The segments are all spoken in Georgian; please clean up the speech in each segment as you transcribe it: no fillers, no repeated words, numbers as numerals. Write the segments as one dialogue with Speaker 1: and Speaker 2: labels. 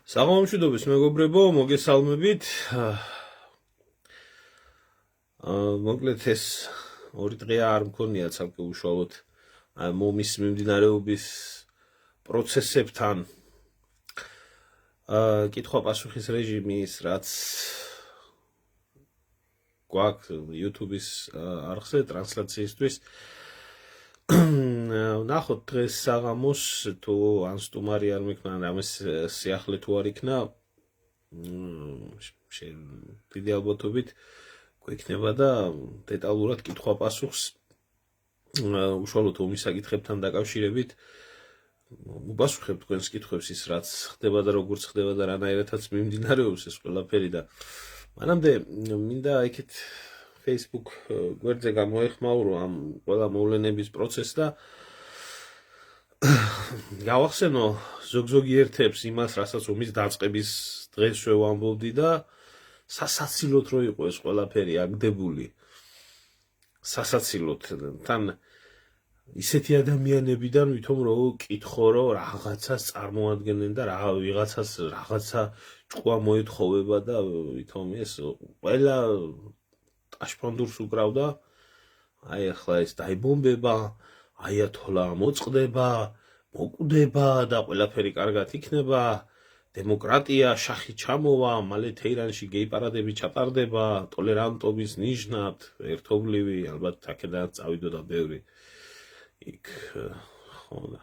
Speaker 1: საღამომშვიდობის მეგობრებო, მოგესალმებით. მოკლედ ეს ორი დღე არ მქონია ცალკე უშუალოდ მომის მიმდინარეობის პროცესებთან. კითხვა-პასუხის რეჟიმის, რაც გვაქვს YouTube-ის არხზე ტრანსლაციისთვის. ნახოთ დღეს საღამოს თუ ან სტუმარი არ მექნა, ამის სიახლე თუ არ იქნა, დიდი ალბათობით გვექნება და დეტალურად კითხვა-პასუხს უშუალოდ ომის საკითხებთან დაკავშირებით უპასუხებ თქვენს კითხვებს, ის რაც ხდება და როგორც ხდება და რანაირადაც მიმდინარეობს ეს ყველაფერი და მანამდე მინდა იქით Facebook გვერდზე გამოეხმაურო ამ ყველა მოვლენების პროცესს და გავახსენო ზოგ-ზოგიერთებს იმას, რასაც ომის დაწყების დღეს შევამბობდი და სასაცილოდ რო იყო ეს ყველაფერი აგდებული. სასაცილოდ თან ისეთი ადამიანებიდან ვითომ რო კითხო რომ რაღაცას წარმოადგენენ და ვიღაცას რაღაცა ჭკუა მოეთხოვება და ვითომ ეს ყველა აშფანდურს უკრავდა, აი ახლა ეს დაიბომბება, აიათოლა მოწყდება, მოკვდება და ყველაფერი კარგად იქნება, დემოკრატია, შახი ჩამოვა, მალე თეირანში გეი პარადები ჩატარდება, ტოლერანტობის ნიშნად, ერთობლივი, ალბათ აქედან წავიდოდა ბევრი. იქ ხო და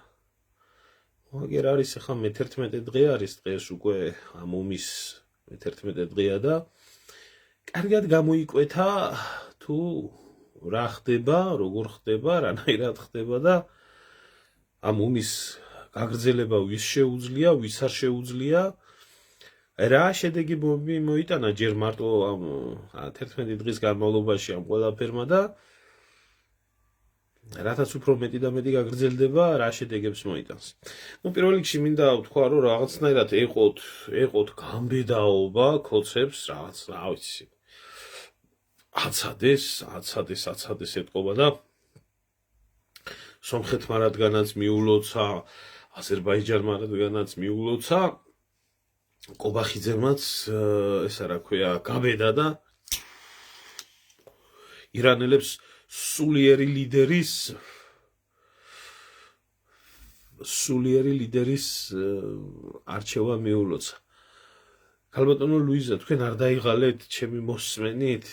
Speaker 1: მაგერ არის ახლა მე-11 დღე არის დღეს უკვე ამ ომის მე-11 დღეა და კარგად გამოიკვეთა თუ რა ხდება, როგორ ხდება, რანაირად ხდება და ამ ომის გაგრძელება ვის შეუძლია, ვის არ შეუძლია, რა შედეგი მოიტანა ჯერ მარტო ამ 11 დღის განმავლობაში ამ ყველაფერმა და რათაც უფრო მეტი და მეტი გაგრძელდება, რა შედეგებს მოიტანს. პირველ რიგში მინდა ვთქვა, რომ რაღაცნაირად ეყოთ გამბედაობა ქოცებს, რაღაც, რა ვიცი. აცადეს ეთყობა და სომხეთმა რადგანაც მიულოცა, აზერბაიჯანმა რადგანაც მიულოცა, კობახიძემაც ესა რა ქვია, გაბედა და ირანელებს სულიერი ლიდერის არჩევა მიულოცა. ქალბატონო ლუიზა, თქვენ არ დაიღალეთ ჩემი მოსმენით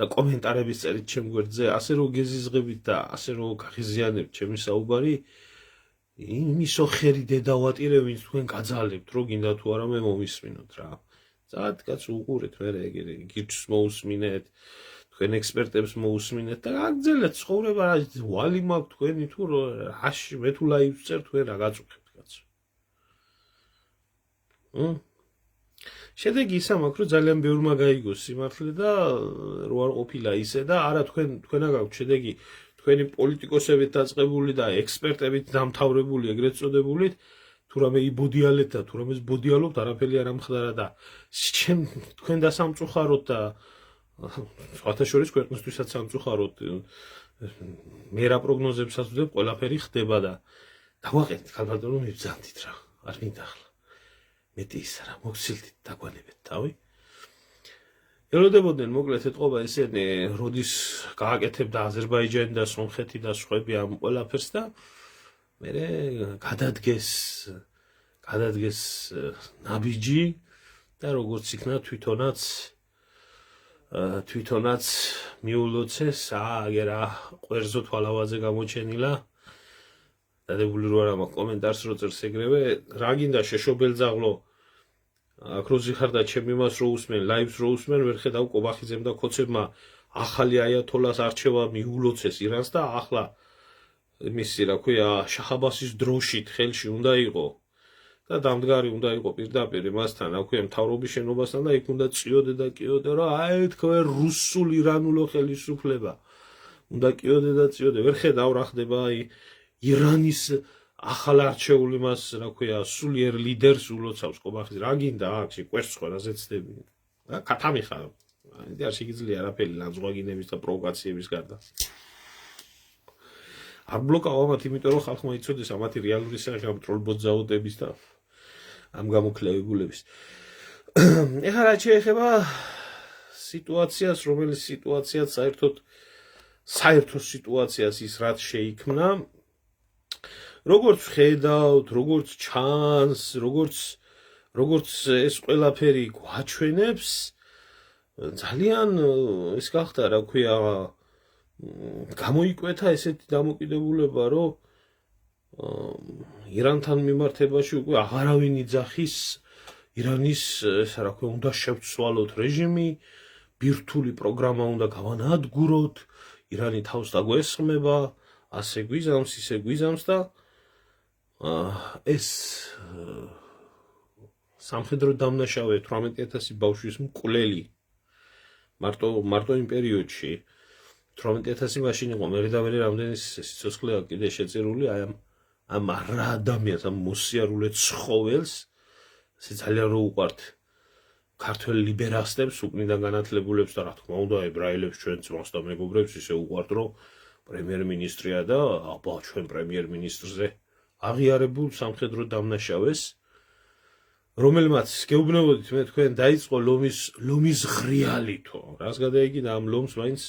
Speaker 1: და კომენტარების წერით ჩემ გვერდზე, ასე რომ გეზიზღებით და ასე რომ გაღიზიანებთ ჩემი საუბარი, იმისო ხერი დედავატირე, ვინც თქვენ გაძალებთ, რომ გინდა თუ არა მე მომისმინოთ რა. ზად კაც უყურეთ, მე გირჩს მოусმინეთ, თქვენ ექსპერტებს მოусმინეთ და გაგრძელეთ ცხოვრება, ვალი მაქვს თქვენი თუ რაში, მე თუ ლაივს წერ, თქვენ რა გაწუხებთ კაცო. შედეგი ისა მაქვს, რომ ძალიან ბევრმა გაიგოს სიმართლე და რო არ ყოფილა ისე და არა თქვენ აგაქვთ შედეგი, თქვენი პოლიტიკოსებით დაწყებული და ექსპერტებით დამთავრებული, ეგრეთ წოდებულით, თუ რამე იბოდიალეთ და თუ რამეს ბოდიალობთ, არაფერი არ ამხდარა და თქვენ დასამწუხაროთ და სხვათა შორის ქვეყნისთვისაც სამწუხაროდ მე რა პროგნოზებსაც ვდებ, ყველაფერი ხდება და დავაყენეთ ქალბატონო მიბრძანდით რა, არ მინდა ახლა. მეტი ის რა, მოგცილდით დაგვანებეთ თავი. ელოდებოდნენ მოკლედ ეთყობა ესენი, როდის გააკეთებდა აზერბაიჯანი და სომხეთი და სხვები ამ ყველაფერს და მერე გადადგეს ნაბიჯი და როგორც იქნა თვითონაც მიულოცეს, აგერა ყვერზო თვალავაზე გამოჩენილა. დადებული რო არა მაქვს კომენტარს რო წერს ეგრევე, რა გინდა შეშობელძაღლო, აქ რო ზიხარ და ჩემ იმას რო უსმენ, ლაივს რო უსმენ, ვერ ხედავ კობახიძემ და ქოცებმა ახალი აიათოლას არჩევა მიულოცეს ირანს და ახლა მისი რა ქვია, შაჰ-აბასის დროშით ხელში უნდა იყო და დამდგარი უნდა იყო პირდაპირ მასთან, რა ქვია, მთავრობის შენობასთან და იქ უნდა წიოდე და კიოდე, რომ აი თქვენ რუსულ ირანულო ხელისუფლება. უნდა კიოდე და წიოდე, ვერ ხედავ რა ხდება აი ირანის ახალ არჩეული მას, რა ქვია, სულიერ ლიდერს ულოცავს კობახიძე. რა გინდა აქ კვერცხს ყველაზე ცდები. რა კათამიხარ. არ შეგიძლია არაფერი ლანძღვაგინების და პროვოკაციების გარდა. არ ბლოკავ ამათ, იმიტომ რომ ხალხმა იცოდეს ამათი რეალური სახე ამ ტროლ ბოთზაუდების და ამ გამოკლებულების. ეხლა რაც შეეხება სიტუაციას, რომელიც სიტუაციაც საერთო სიტუაციას ის რაც შეიქმნა, როგორც ხედავთ, როგორც ჩანს, როგორც ეს ყველაფერი გვაჩვენებს, ძალიან ის გახდა, რა ქვია, გამოიკვეთა ესეთი დამოკიდებულება, რომ ირანთან მიმართებაში უკვე აღარავინ იძახის ირანის, ესა რა ქვია, უნდა შევცვალოთ რეჟიმი, ბირთვული პროგრამა უნდა გავანადგუროთ, ირანი თავს დაგვესხმება, ასე გვიზამს, ისე გვიზამს და ეს სამხედრო დამნაშავე 18,000 ბავშვის მკვლელი მარტო იმ პერიოდში 18,000 მაშინ იყო მერე რამდენი სიცოცხლეა კიდე შეწირული ამ რა ადამიანს ამ მოსიარულე ცხოველს ესე ძალიან რო უყვართ ქართველ ლიბერალისტებს უკნიდან განათლებულებს და რა თქმა უნდა ებრაელებს ჩვენ ძმას და მეგობრებს ისე უყვართ რომ პრემიერ-მინისტრია და აბა ჩვენ პრემიერ-მინისტრზე აღიარებულ სამხედრო დამნაშავეს რომელმაც გეუბნებოდით მე თქვენ დაიწყო ლომის ღრიალითო რას გადაიგინა ამ ლომს მაინც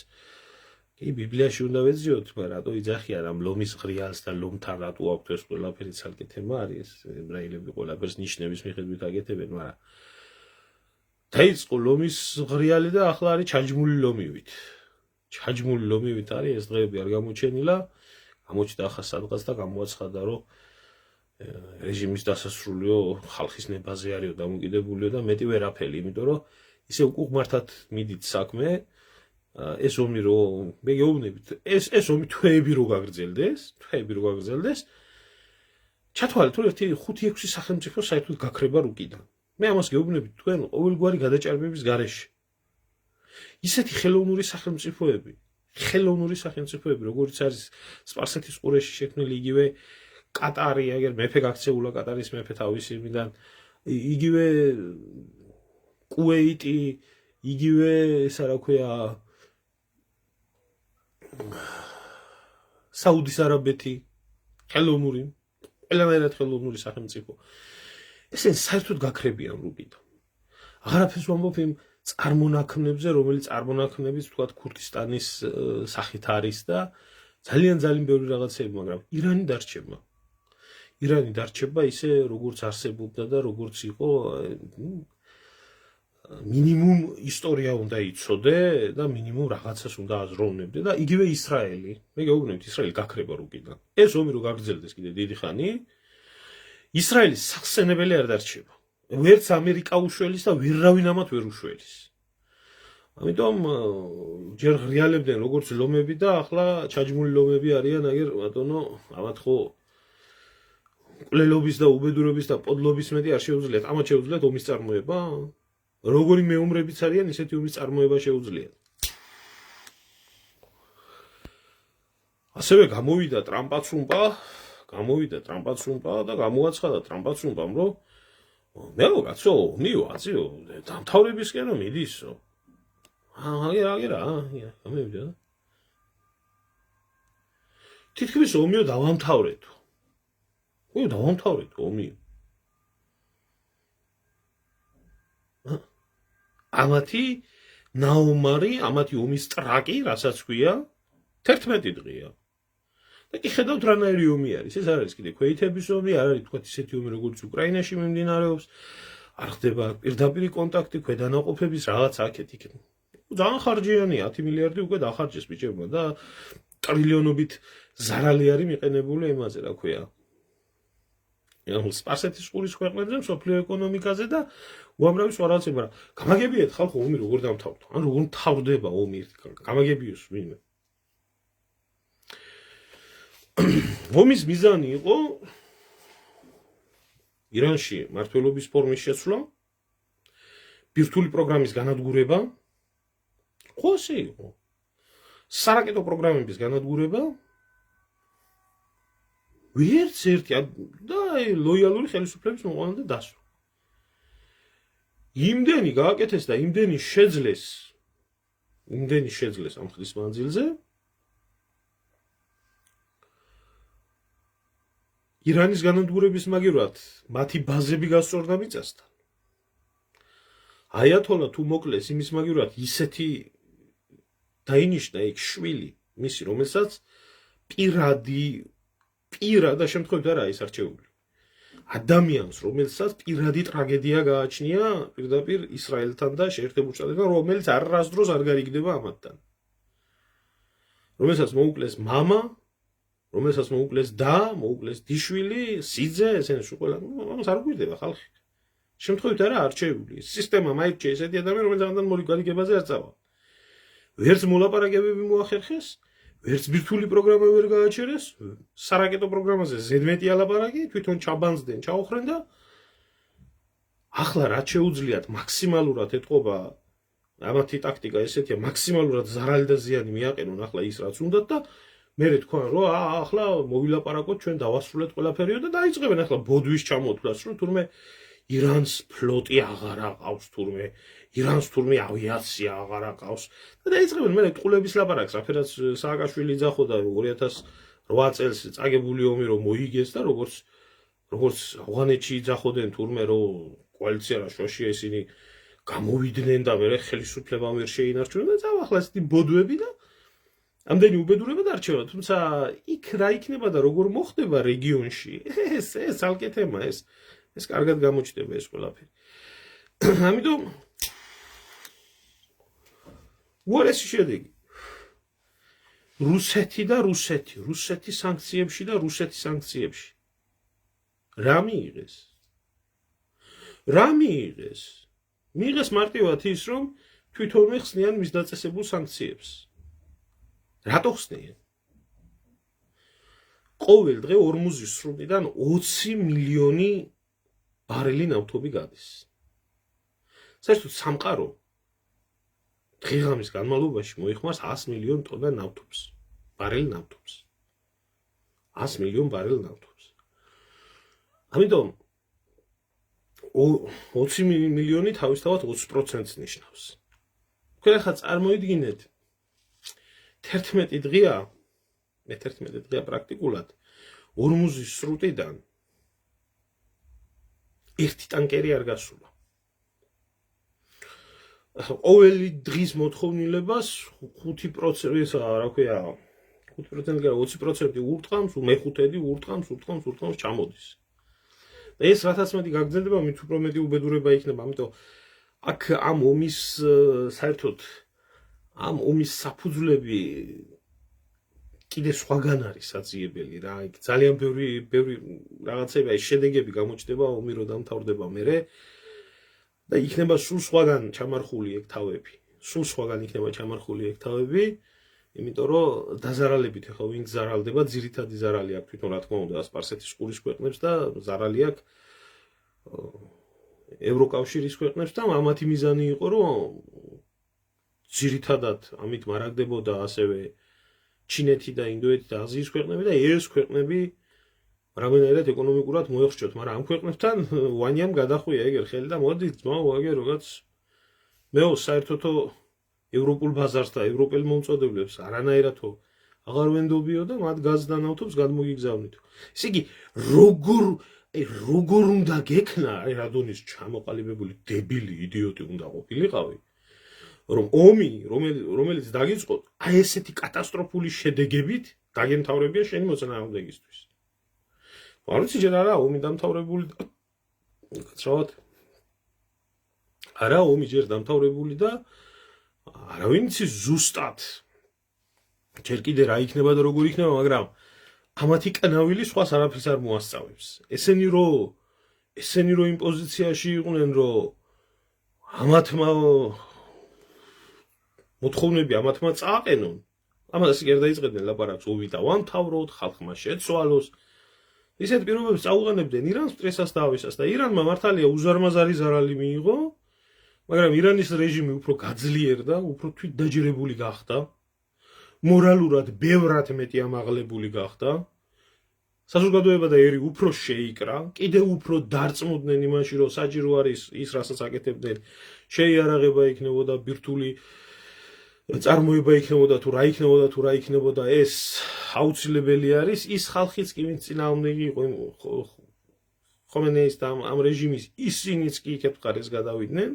Speaker 1: კი ბიბლიაში უნდა ვეძიოთ მაგრამ რატო იძახიან ამ ლომის ღრიალს და ლომთან რატო აქვთ ეს ყველაფერი ცალკე თემა არის ებრაელები ყველაფერს ნიშნების მიხედვით აკეთებენ მაგრამ დაიწყო ლომის ღრიალი და ახლა არის ჩაჯმული ლომივით არის ეს დღეები არ გამოჩენილა გამოჩნდა ახლა სადღაც და გამოაცხადა რომ რეჟიმის დასასრულიო ხალხის ნებაზე არისო დამოკიდებულიო და მეტი ვერაფერი იმიტომ რომ ისე უკუღმართად მიდით საქმე ეს ომი რომ მე გეუბნებით ეს ომი თვეები რო გაგრძელდეს ჩათვალეთ რომ ერთი 5-6 სახელმწიფო საერთოდ გაქრება რუკიდან მე ამას გეუბნებით თქვენ ყოველგვარი გადაჭარბების გარეშე ისეთი ხელოვნური სახელმწიფოები როგორც არის სპარსეთის ყურეში შექმნილი იგივე კატარი აგერ მეფე გაქცეულა კატარის მეფე თავისი იმიდან იგივე კუვეიტი იგივე ესა რა ქვია საუდის არაბეთი ყველანაირად ხელოვნური სახელმწიფო ესენ საერთოდ გაქრებიან რუკიდან აღარაფერს ვამბობ იმ წარმონაქმნებზე რომელიც წარმონაქმნებიც თქვათ ქურთისტანის სახით არის და ძალიან ბევრი რაღაცები მაგრამ ირანი დარჩება ისე როგორც არსებობდა და როგორც იყო მინიმუმ ისტორია უნდა იცოდე და მინიმუმ რაღაცას უნდა აზროვნებდე და იგივე ისრაელი მე გეუბნებით ისრაელი გაქრება რუკიდან ეს ომი რო გაგრძელდეს კიდე დიდი ხანი ისრაელის სახსენებელი არ დარჩება ვერც ამერიკა უშველის და ვერავინ ამათ ვერ უშველის ამიტომ ჯერ ღრიალებდნენ როგორც ლომები და ახლა ჩაჯმული ლომები არიან აგერ ბატონო ამათ ხო მკვლელობის და უბედურების და პოდლობის მეტი არ შეუძლიათ ამათ შეუძლიათ ომის წარმოება როგორი მეომრებიც არიან ისეთი ომის წარმოება შეუძლიათ ასევე გამოვიდა ტრამპაცრუმპა და გამოაცხადა ტრამპაცრუმპამ რომ ნეო კაცო მიო აციო დამთავრებისკენო მიდისო აგერა გამევიდა თითქმის ომიო დავამთავრეთ ომი ამათი ნაომარი ამათი ომის ტრაკი რასაც ქვია 11 დღეა და კი ხედავთ რანაირი ომი არის ეს არის კიდე ქვეითების ომი არ არის თქვათ ისეთი ომი როგორც უკრაინაში მიმდინარეობს არ ხდება პირდაპირი კონტაქტი ქვედანაყოფების რაღაც აქეთ იქ ძალიან ხარჯიანია 10 მილიარდი უკვე დახარჯეს ბიჭებმა და ტრილიონობით ზარალი არის მიყენებული იმაზე რა ქვია სპარსეთის ყურის ქვეყნებზე მსოფლიო ეკონომიკაზე და უამრავი სხვა რაღაცები მაგრამ გამაგებიათ ხალხო ომი როგორ დამთავრდა ან როგორ მთავრდება ომი გამაგებიოს ვინმე ომის მიზანი იყო ირანში მართლობის ფორმის შეცვლა ბირთვული პროგრამის განადგურება ხო ასე იყო სარაკეტო პროგრამების განადგურება ვერც ერთი და ლოიალური ხელისუფლების მოყვანილ და დასვა იმდენი გააკეთეს და იმდენი შეძლეს ამ ხნის მანძილზე ირანის განადგურების მაგივრად მათი ბაზები გასწორდა მიწასთან. აიათოლა თუ მოკლეს იმის მაგივრად ისეთი დაინიშნა იქ შვილი მისი, რომელსაც პირადა შემთხვევით არა ის არჩეული. ადამიანს, რომელსაც პირადი ტრაგედია გააჩნია პირდაპირ ისრაელთან და შეერთებულ შტატებთან, რომელიც არასდროს არ გარიგდება ამათთან. რომელსაც მოუკლეს მამა, რომელსაც მოუკლეს და, მოუკლეს დიშვილი, სიძე, ესენი სულ ყველა, ამას არ გვირდება ხალხი. შემთხვევით არა არჩეული. სისტემა მაირჩე ესეთი ადამიანი, რომელიც ამთან მოლიგალიკებაზე არ წავა. ვერც მოლაპარაკებები მოახერხეს, ვერც ბირთვული პროგრამა ვერ გააჩერეს, სარაკეტო პროგრამაზე ზედმეტი ალაპარაკი, თვითონ ჩაბანძდნენ, ჩაოხრენ და ახლა რაც შეუძლიათ მაქსიმალურად ეთყობა ამათი ტაქტიკა ესეთია, მაქსიმალურად ზარალი და ზიანი მიაყენონ ახლა ის რაც უნდათ და მერე თქვენ რომ ახლა მოვილაპარაკოთ, ჩვენ დავასრულეთ ყველაფერიო და დაიწყებენ ახლა ბოდვის ჩამოთვლას, რომ თურმე ირანს ფლოტი აღარ აყავს, თურმე ირანს თურმე ავიაცია აღარ აყავს და დაიწყებენ მერე ტყულების ლაპარაკს, რაფერაც სააკაშვილი ძახოდა 2008 წელს წაგებული ომი რომ მოიგეს და როგორც ავღანეთში იძახოდნენ თურმე რომ კოალიცია რა შუაშია ისინი გამოვიდნენ და მერე ხელისუფლებამ ვერ შეინარჩუნა და წავახლა ესეთი ბოდვები და ამდენი უბედურება დარჩება, თუმცა იქ რა იქნება და როგორ მოხდება რეგიონში, ეს ალკე თემა, ეს კარგად გამოჩნდება ეს ყველაფერი. ამიტომ უარესი შედეგი. რუსეთი და რუსეთი სანქციებში და რუსეთი სანქციებში. რა მიიღეს? მიიღეს მარტივად ის, რომ თვითონვე ხსნიან მის დაწესებულ სანქციებს. რატო ხსნიან? ყოველ დღე ორმუზის სრუტიდან 20 მილიონი ბარელი ნავთობი გადის. საერთოდ სამყარო დღეღამის განმავლობაში მოიხმარს 100 მილიონ ტონა ნავთობს, ბარელი ნავთობს. 100 მილიონ ბარელი ნავთობს. ამიტომ 20 მილიონი თავისთავად 20%-ს ნიშნავს. თქვენ ახლა წარმოიდგინეთ 11 დღეა პრაქტიკულად ორმუზის სრუტიდან ერთი ტანკერი არ გასულა. ყოველი დღის მოთხოვნილებას 5%, რა ქვია, 5% გარა 20% ურტყამს, მეხუთედი ურტყამს ჩამოდის. და ეს რათაც მეტი გაგრძელდება, მით უფრო მეტი უბედურება იქნება, ამიტომ აქ ამ ომის საერთოდ ამ ომის საფუძვლები კიდე სხვაგან არის საძიებელი რა, იქ ძალიან ბევრი რაღაცებია, შედეგები გამოჩნდება ომი რო დამთავრდება მერე და იქნება სულ სხვაგან ჩამარხული ეგ თავები. იმიტომ რომ დაზარალებით ახლა ვინ გზარალდება, ძირითადი ზარალი აქვს თვითონ რა თქმა უნდა სპარსეთის ყურის ქვეყნებს და ზარალი აქვს ევროკავშირის ქვეყნებს და ამათი მიზანი იყო რომ ძირითადად ამით მარაგდებოდა ასევე ჩინეთი და ინდოეთი და აზიის ქვეყნები და ეს ქვეყნები რამდენადაც ეკონომიკურად მოეხშოთ, მაგრამ ამ ქვეყნებთან ვანიამ გადახვია ეგერ ხელი და მოდი ძმაო აგერ როგორც მეო საერთოდო ევროპულ ბაზარს და ევროპელ მომწოდებლებს არანაირადო აღარ ვენდობიო და მათ გაზს და ნავთობს გადმოგიგზავნით. ესე იგი როგორ უნდა გექნა რადონის ჩამოყალიბებული დებილი იდიოტი უნდა ყოფილიყავი რომ ომი რომელიც დაგიწყო აი ესეთი კატასტროფული შედეგებით დაგემთავრებია შენი მოწინააღმდეგისთვის. არ ვიცი ჯერ არა ომი დამთავრებული გაცრავად არა ომი ჯერ დამთავრებული და არავინ იცის ზუსტად ჯერ კიდე რა იქნება და როგორ იქნება, მაგრამ ამათი კნავილი სხვას არაფერს არ მოასწავებს. ესენი რომ იმ პოზიციაში იყვნენ რომ ამათმა მოთხოვნები ამათმა წააყენონ, ამას კი არ დაიწყებდნენ ლაპარაკს ოვიდა ვამთავროთ, ხალხმა შეცვალოს. ისეთ პირობებს წაუყენებდნენ ირანს სტრესას და ავისას და ირანმა მართალია უზარმაზარი ზარალი მიიღო, მაგრამ ირანის რეჟიმი უფრო გაძლიერდა, უფრო თვითდაჯერებული გახდა, მორალურად ბევრად მეტი ამაღლებული გახდა. საზოგადოება და ერი უფრო შეიკრა, კიდევ უფრო დარწმუნდნენ იმაში, რომ საჭირო არის ის, რასაც აკეთებდნენ, შეიარაღება იქნებოდა ბირთვული წარმოება იქნებოდა თუ რა იქნებოდა ეს აუცილებელი არის ის ხალხიც კი ვინც წინააღმდეგი იყო ხომეინეის და ამ რეჟიმის ისინიც კი იქეთ მხარეს გადავიდნენ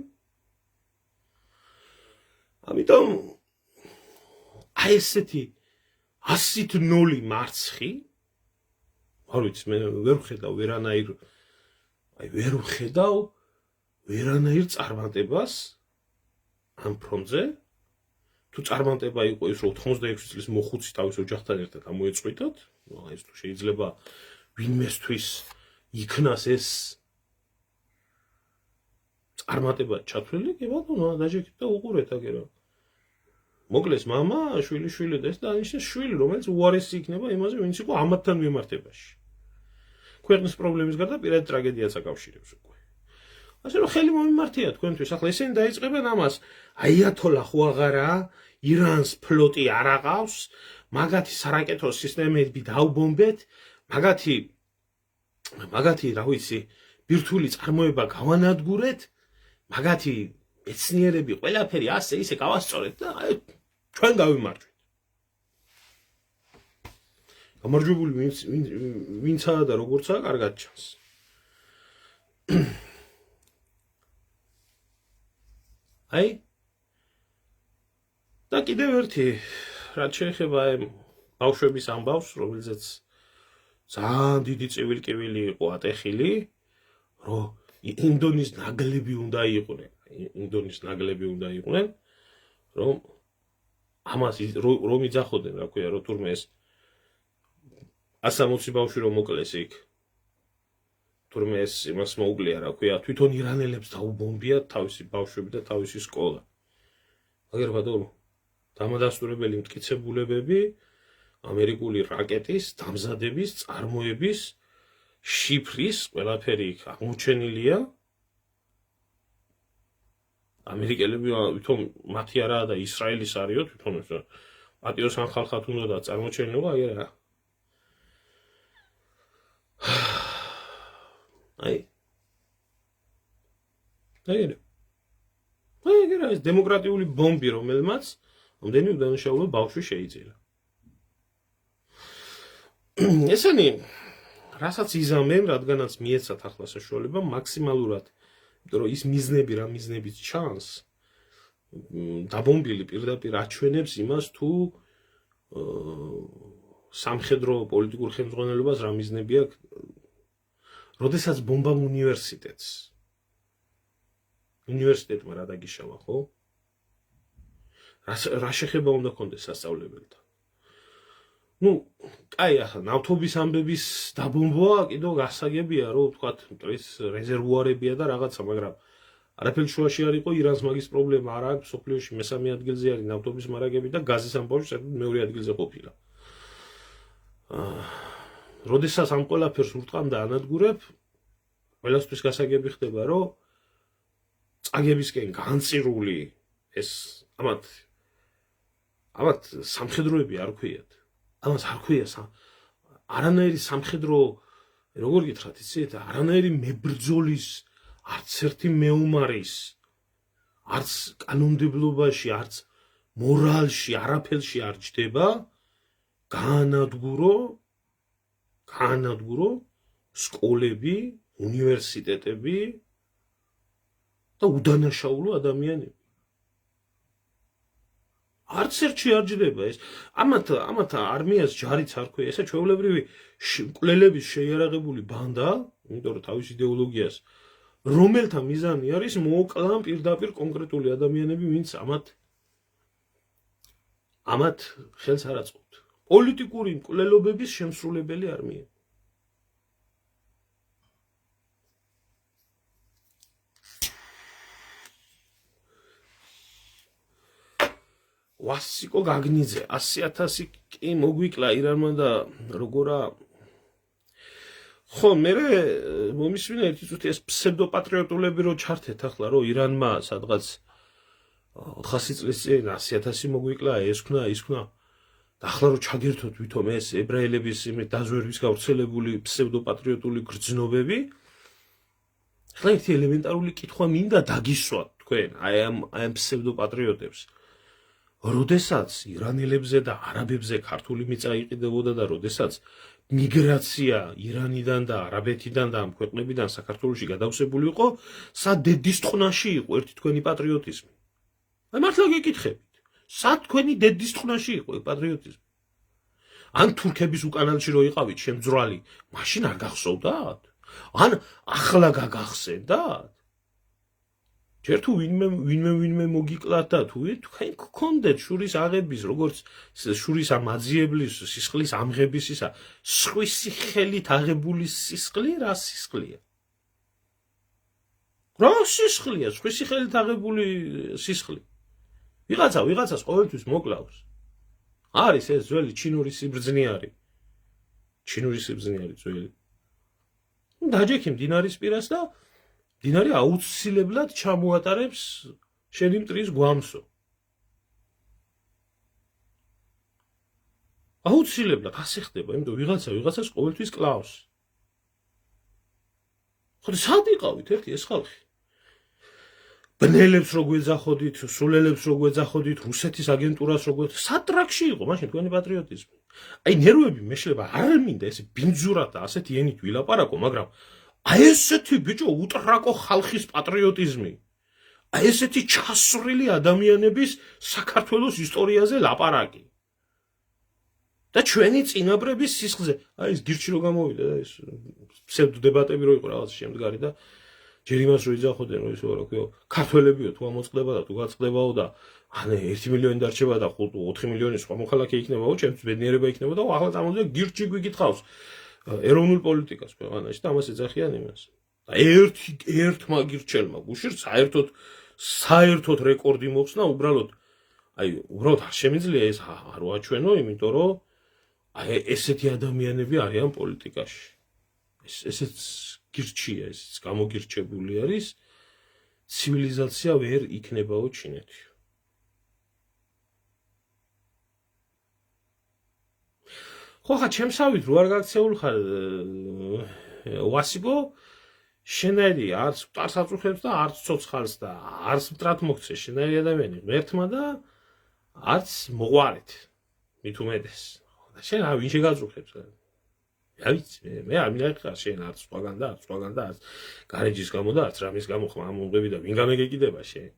Speaker 1: ამიტომ აი ესეთი 100-0 მარცხი არ ვიცი მე ვერ ვხედავ ვერანაირ წარმატებას ამ ფრონტზე თუ წარმატება იყო ის რომ 86 წლის მოხუცი თავის ოჯახთან ერთად ამოეწყვიტათ ეს თუ შეიძლება ვინმესთვის იქნას ეს წარმატება ჩათვლილი კი ბატონო დაჟეკით და უყურეთ აგერა მოკლეს მამა შვილი და ეს დანიშნეს შვილი რომელიც უარესი იქნება იმაზე ვინც იყო ამათთან მიმართებაში ქვეყნის პრობლემის გარდა პირადი ტრაგედიას აკავშირებს უკვე ასე რომ ხელი მომიმართია თქვენთვის ახლა ესენი დაიწყებენ ამას აიათოლა ხო აღარა ირანს ფლოტი არ აყავს მაგათი სარაკეტო სისტემები დაუბომბეთ მაგათი რა ვიცი ბირთვული წარმოება გავანადგურეთ მაგათი მეცნიერები ყველაფერი ასე ისე გავასწორეთ და აი ჩვენ გავიმარჯვეთ გამარჯვებული ვინცაა და როგორცაა კარგად ჩანს აი და კიდევ ერთი რაც შეეხება ბავშვების ამბავს რომელზეც ძალიან დიდი ცივილკივილი იყო ატეხილი რომ ინდონის ნაგლები უნდა იყვნენ რომ ამას რომ იძახოდნენ რა ქვია რომ თურმე ეს 160 ბავშვი რომ მოკლეს იქ თურმე ეს იმას მოუკლია რა ქვია თვითონ ირანელებს დაუბომბიათ თავისი ბავშვები და თავისი სკოლა აგერ ბატონო დამადასტურებელი მტკიცებულებები ამერიკული რაკეტის დამზადების წარმოების შიფრის ყველაფერი იქ აღმოჩენილია ამერიკელები თვითონ მათი არაა და ისრაელის არისო თვითონ ეს პატიოსან ხალხად უნდა და წარმოჩენილობა აგერა აი ეს დემოკრატიული ბომბი რომელმაც ამდენი უდანაშაულო ბავშვი შეიძინა ესენი რასაც იზამენ რადგანაც მიეცათ ახლა საშუალება მაქსიმალურად იმიტომ რომ ის მიზნები რა მიზნებით ჩანს დაბომბილი პირდაპირ აჩვენებს იმას თუ სამხედრო პოლიტიკურ ხელმძღვანელობას რა მიზნები აქვს როდესაც ბომბამ უნივერსიტეტმა რა დაგიშავა ხო რა შეხება უნდა კონდეს სასწავლებელთან ну აი ახლა ნავთობის ამბების დაბომბვა კიდევ გასაგებია რომ ვთქვათ ეს რეზერვუარებია და რაღაცა მაგრამ არაფერი შუაში არ იყო ირანს მაგის პრობლემა არ აქვს სოფლიოში მესამე ადგილზე არის ნავთობის მარაგები და გაზის ამბავში საერთოდ მეორე ადგილზე ყოფილა როდესაც ამ ყველაფერს ურტყამ და ანადგურებ ყველასთვის გასაგები ხდება რომ წაგებისკენ განწირული ეს ამათ სამხედროები არ ქვიათ ამას არ ქვია არანაირი სამხედრო როგორ გითხრათ იცით არანაირი მებრძოლის არც ერთი მეომარის არც კანონმდებლობაში არც მორალში არაფერში არ ჯდება გაანადგურო სკოლები უნივერსიტეტები და უდანაშაულო ადამიანები არც ერთში არ ჯდება ეს ამათ არმიას ჯარიც არ ქვია ესა ჩვეულებრივი მკვლელების შეიარაღებული ბანდა იმიტომ რომ თავის იდეოლოგიას რომელთა მიზანი არის მოუკლან პირდაპირ კონკრეტული ადამიანები ვინც ამათ ხელს არ აწყობთ პოლიტიკური მკვლელობების შემსრულებელი არმია ვასიკო გაგნიძე 100,000 კი მოგვიკლა ირანმა და როგორა ხო მე მომისმინა ერთი წუთი ეს ფსევდოპატრიოტულები რო ჩართეთ ახლა რომ ირანმა სადღაც 400 წლის წინ 100,000 მოგვიკლა ეს ქნა ის ქნა და ახლა რო ჩაგერთოთ ვითომ ეს ებრაელების დაზვერვის გავრცელებული ფსევდოპატრიოტული გრძნობები ახლა ერთი ელემენტარული კითხვა მინდა დაგისვათ თქვენ აი ამ ფსევდოპატრიოტებს როდესაც ირანელებზე და არაბებზე ქართული მიწა იყიდებოდა და როდესაც მიგრაცია ირანიდან და არაბეთიდან და ამ ქვეყნებიდან საქართველოში გადავსებული იყო, სად დედის ტყნაში იყო ერთი თქვენი პატრიოტიზმი? აი მართლა გეკითხებით, სად თქვენი დედის ტყნაში იყო პატრიოტიზმი? ან თურქების უკანალში რო იყავით შემძვრალი, მაშინ არ გახსოვდათ? ან ახლა გაგახსენდათ? ჯერ თუ ვინმე მოგიკლათ და თუ თქვენ გქონდეთ შურის აღების, როგორც შურის ამ აძიებლის, სისხლის ამღების ისა, სხვისი ხელით აღებული სისხლი რა სისხლია? რა სისხლია, სხვისი ხელით აღებული სისხლი? ვიღაცას ყოველთვის მოკლავს. არის ეს ძველი ჩინური სიბრძნე ძველი. დაჯექი მდინარის პირას და მდინარე აუცილებლად ჩამოატარებს შენი მტრის გვამსო. აუცილებლად ასე ხდება, იმიტომ ვიღაცას ყოველთვის კლავს. ხო და სად იყავით ერთი ეს ხალხი? ბნელებს რო გვეძახოდით, სულელებს რო გვეძახოდით, რუსეთის აგენტურას რო გვეძახოდით, სატრაკში იყო მაშინ თქვენი პატრიოტიზმი. აი ნერვები მეშლება არ მინდა ესე ბინძურად და ასეთი ენით ვილაპარაკო, მაგრამ აი ესეთი ბიჭო უტრაკო ხალხის პატრიოტიზმი. აი ესეთი ჩასრული ადამიანების საქართველოს ისტორიაზე ლაპარაკი. და ჩვენი წინაპრების სისხლზე, აი ეს გირჩი რო გამოვიდა და ეს ფსევდო დებატები რო იყო რაღაც შემდგარი და ჯერ იმას რო იძახოდნენ, რომ ისო რა ქვია, ქართველებიო თუ ამოწყდება და თუ გაწყდებაო და ან 1 მილიონი დარჩება და 4 მილიონი სხვა მოქალაქე იქნებაო, ჩემთვის ბედნიერება იქნება და ახლა წამოვიდა გირჩი გვიკითხავს ეროვნულ პოლიტიკას ქვეყანაში და ამას ეძახიან იმას. და ერთმა გირჩელმა გუშინ საერთოდ რეკორდი მოხსნა, უბრალოდ არ შემიძლია ეს არ ვაჩვენო, იმიტომ რომ აი ესეთი ადამიანები არიან პოლიტიკაში. ესეც გირჩია, ესეც გამოგირჩებული არის, ცივილიზაცია ვერ იქნებაო ჩინეთი. ხო ხა ჩემსავით რო არ გაქცეულ ხარ ვასიკო, შენაირი არც მტარს აწუხებს და არც ცოცხალს და არც მტრად მოგცე შენაირი ადამიანი ღერთმა და არც მოყვარეთ მით უმეტეს. შენ ვინ შეგაწუხებს? რა ვიცი, მე არ მინახარ შენ არც სხვაგან და არც გარეჯის გამო და არც რამის გამო ხმა მომღები და ვინ გამეგეკიდება შენ?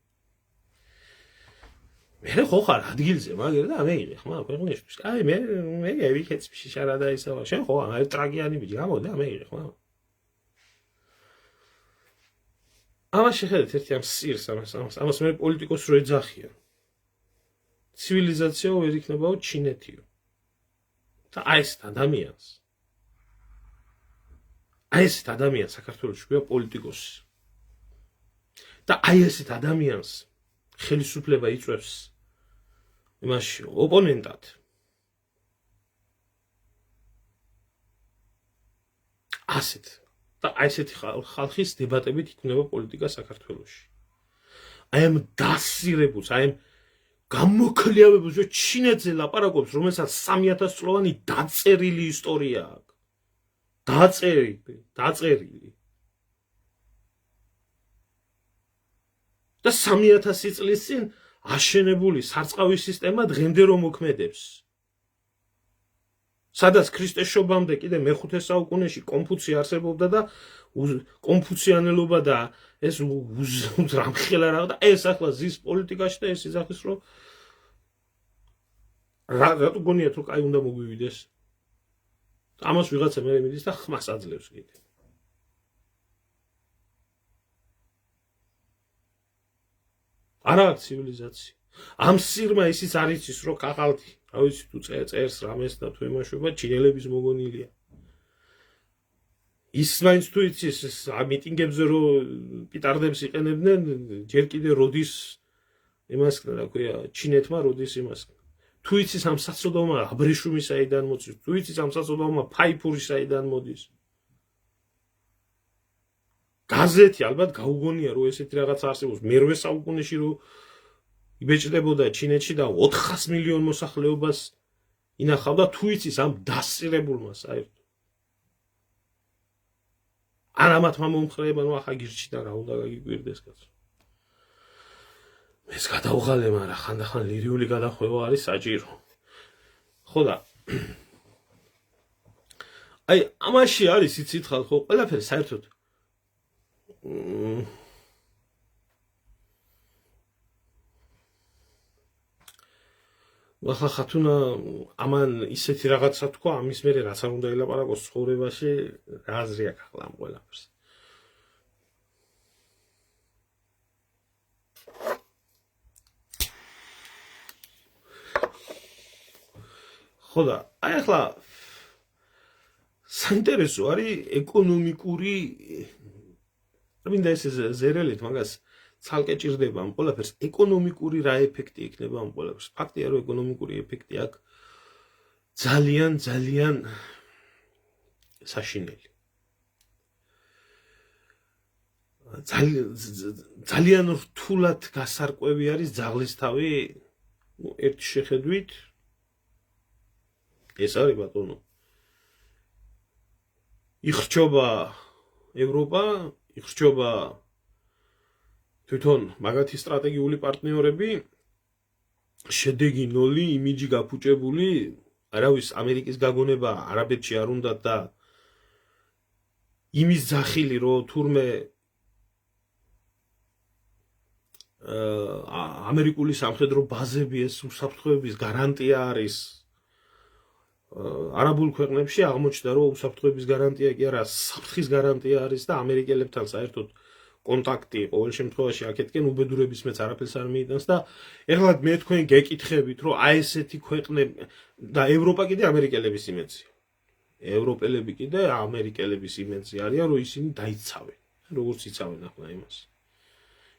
Speaker 1: მე ხო ხარ ადგილზე მაგერ და მეიღე ხმა ქვეყნისთვის. აი მე ვიქეც შიშარა და ისავა. შენ ხო აი ტრაგიანი ბიჭი გამოდა მეიღე ხმა. ამას შეხედეთ ერთი ამ სირს ამას მე პოლიტიკოს რო ეძახიან. ცივილიზაციაო ვერ იქნებაო ჩინეთიო. და აი ესეთ ადამიანს საქართველოში ქვია პოლიტიკოსი. და აი ესეთ ადამიანს ხელისუფლება იწვევს იმაში ოპონენტად. ასეთ და აი ესეთი ხალხის დებატებით იქნება პოლიტიკა საქართველოში. აი ამ დასირებულს, აი ამ გამოქლიავებულს, რომ ჩინეთზე ლაპარაკობს, რომელსაც 3000 წლოვანი დაწერილი ისტორია აქვს. დაწერილი. და 3000 წლის წინ აშენებული სარწყავი სისტემა დღემდე რომ მოქმედებს. სადაც ქრისტეს შობამდე კიდე მე-5 საუკუნეში კონფუცი არსებობდა და კონფუციანელობა და ეს რამხელა რა და ეს ახლა ზის პოლიტიკაში და ეს იძახის რომ რატო გონიათ რომ კაი უნდა მოგვივიდეს? ამას ვიღაცა მე მიდის და ხმას აძლევს კიდე. არა ცივილიზაცია. ამ სირმა ისიც არ იცის რომ კაღალდი, რა ვიცი თუ წერს რამეს და თუ იმაშვება ჩინელების მოგონილია. ის მაინც თუ იცის მიტინგებზე რომ პიტარდებს იყენებდნენ, ჯერ კიდე როდის იმას რა ქვია, ჩინეთმა როდის იმას. თუ იცის ამ საწოდავმა აბრეშუმი საიდან მოდის, თუ იცის ამ საწოდავმა ფაიფური საიდან მოდის. გაზეთი ალბათ გაუგონია რომ ესეთი რაღაც არსებობს. მე-8 საუკუნეში რომ იბეჭდებოდა ჩინეთში და 400 მილიონ მოსახლეობას ინახავდა, თუ იცის ამ დასწირებულმა საერთოდ. არამათმა მომხრეებმა ახლა გირჩიდან რა უნდა გაგიკვირდეს კაცო. ეს გადავღალე, მაგრამ ხანდახან ლირიული გადახვევა არის საჭირო. ხო და აი ამაში არის იცით ხალხო ყველაფერი საერთოდ ახლა ხათუნა ამან ისეთი რაღაცა თქვა ამის მერე რაც არ უნდა ელაპარაკოს ცხოვრებაში რა აზრი აქვს ახლა ამ ყველაფერს ხო და აი ახლა საინტერესო არის ეკონომიკური მინდა ეს ზერელით მაგას ცალკე ჭირდება ამ ყველაფერს ეკონომიკური რა ეფექტი იქნება ამ ყველაფერს ფაქტია რომ ეკონომიკური ეფექტი აქვს ძალიან საშინელი ძალიან რთულად გასარკვევი არის ძაღლისთავი ერთი შეხედვით ეს არის ბატონო იხრჩობა ევროპა იხრჩობა თვითონ მაგათი სტრატეგიული პარტნიორები შედეგი 0 იმიჯი გაფუჭებული არავის ამერიკის გაგონება არაბეთში არ უნდა და იმის ძახილი რომ თურმე ამერიკული სამხედრო ბაზები ეს უსაფრთხოების გარანტია არის არაბულ ქვეყნებში აღმოჩნდა რომ უსაფრთხოების გარანტია კი არა საფრთხის გარანტია არის და ამერიკელებთან საერთოდ კონტაქტი ყოველ შემთხვევაში აქეთკენ უბედურების მეც არაფერს არ მიიტანს და ეხლა მე თქვენ გეკითხებით რომ აი ესეთი ქვეყნები და ევროპა კიდე ამერიკელების იმედია ევროპელები კიდე ამერიკელების იმედია არიან რომ ისინი დაიცავენ როგორც იცავენ ახლა იმას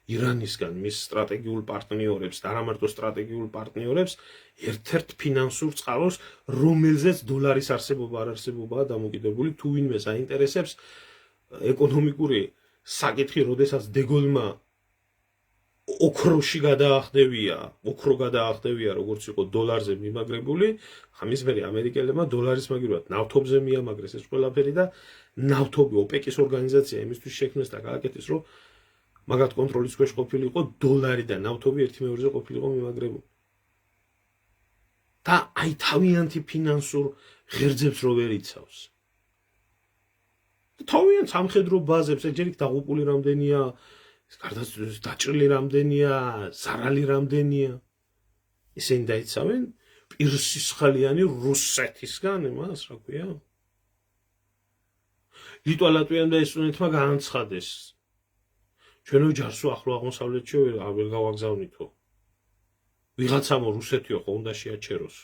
Speaker 1: ირანისგან მის სტრატეგიულ პარტნიორებს და არა მარტო სტრატეგიულ პარტნიორებს ერთ-ერთ ფინანსურ წყაროს რომელზეც დოლარის არსებობა არ არსებობაა დამოკიდებული თუ ვინმე საინტერესებს ეკონომიკური საკითხი როდესაც დეგოლმა ოქროში ოქრო გადაახდევია როგორც იყო დოლარზე მიმაგრებული ხამის მერე ამერიკელებმა დოლარის მაგივრად ნავთობზე მიამაგრეს ეს ყველაფერი და ნავთობი ოპეკის ორგანიზაცია იმისთვის შექმნეს და გააკეთეს რომ მაგათ კონტროლის ქვეშ ყოფილიყო დოლარი და ნავთობი ერთი მეორეზე ყოფილიყო მიმაგრებული და აი თავიანთი ფინანსურ ღერძებს რო ვერ იცავს თავიანთ სამხედრო ბაზებს ჯერ იქ დაღუპული რამდენია გარდაცვალების დაჭრილი რამდენია ზარალი რამდენია ისინი დაიცავენ პირსისხლიანი რუსეთისგან იმას რა ქვია ლიტვა ლატვიამ და ესტონეთმა განაცხადეს ჩვენო ჯარსო ახლო აღმოსავლეთში ვერ გავაგზავნითო ვიღაცამო რუსეთიო ხო უნდა შეაჩეროს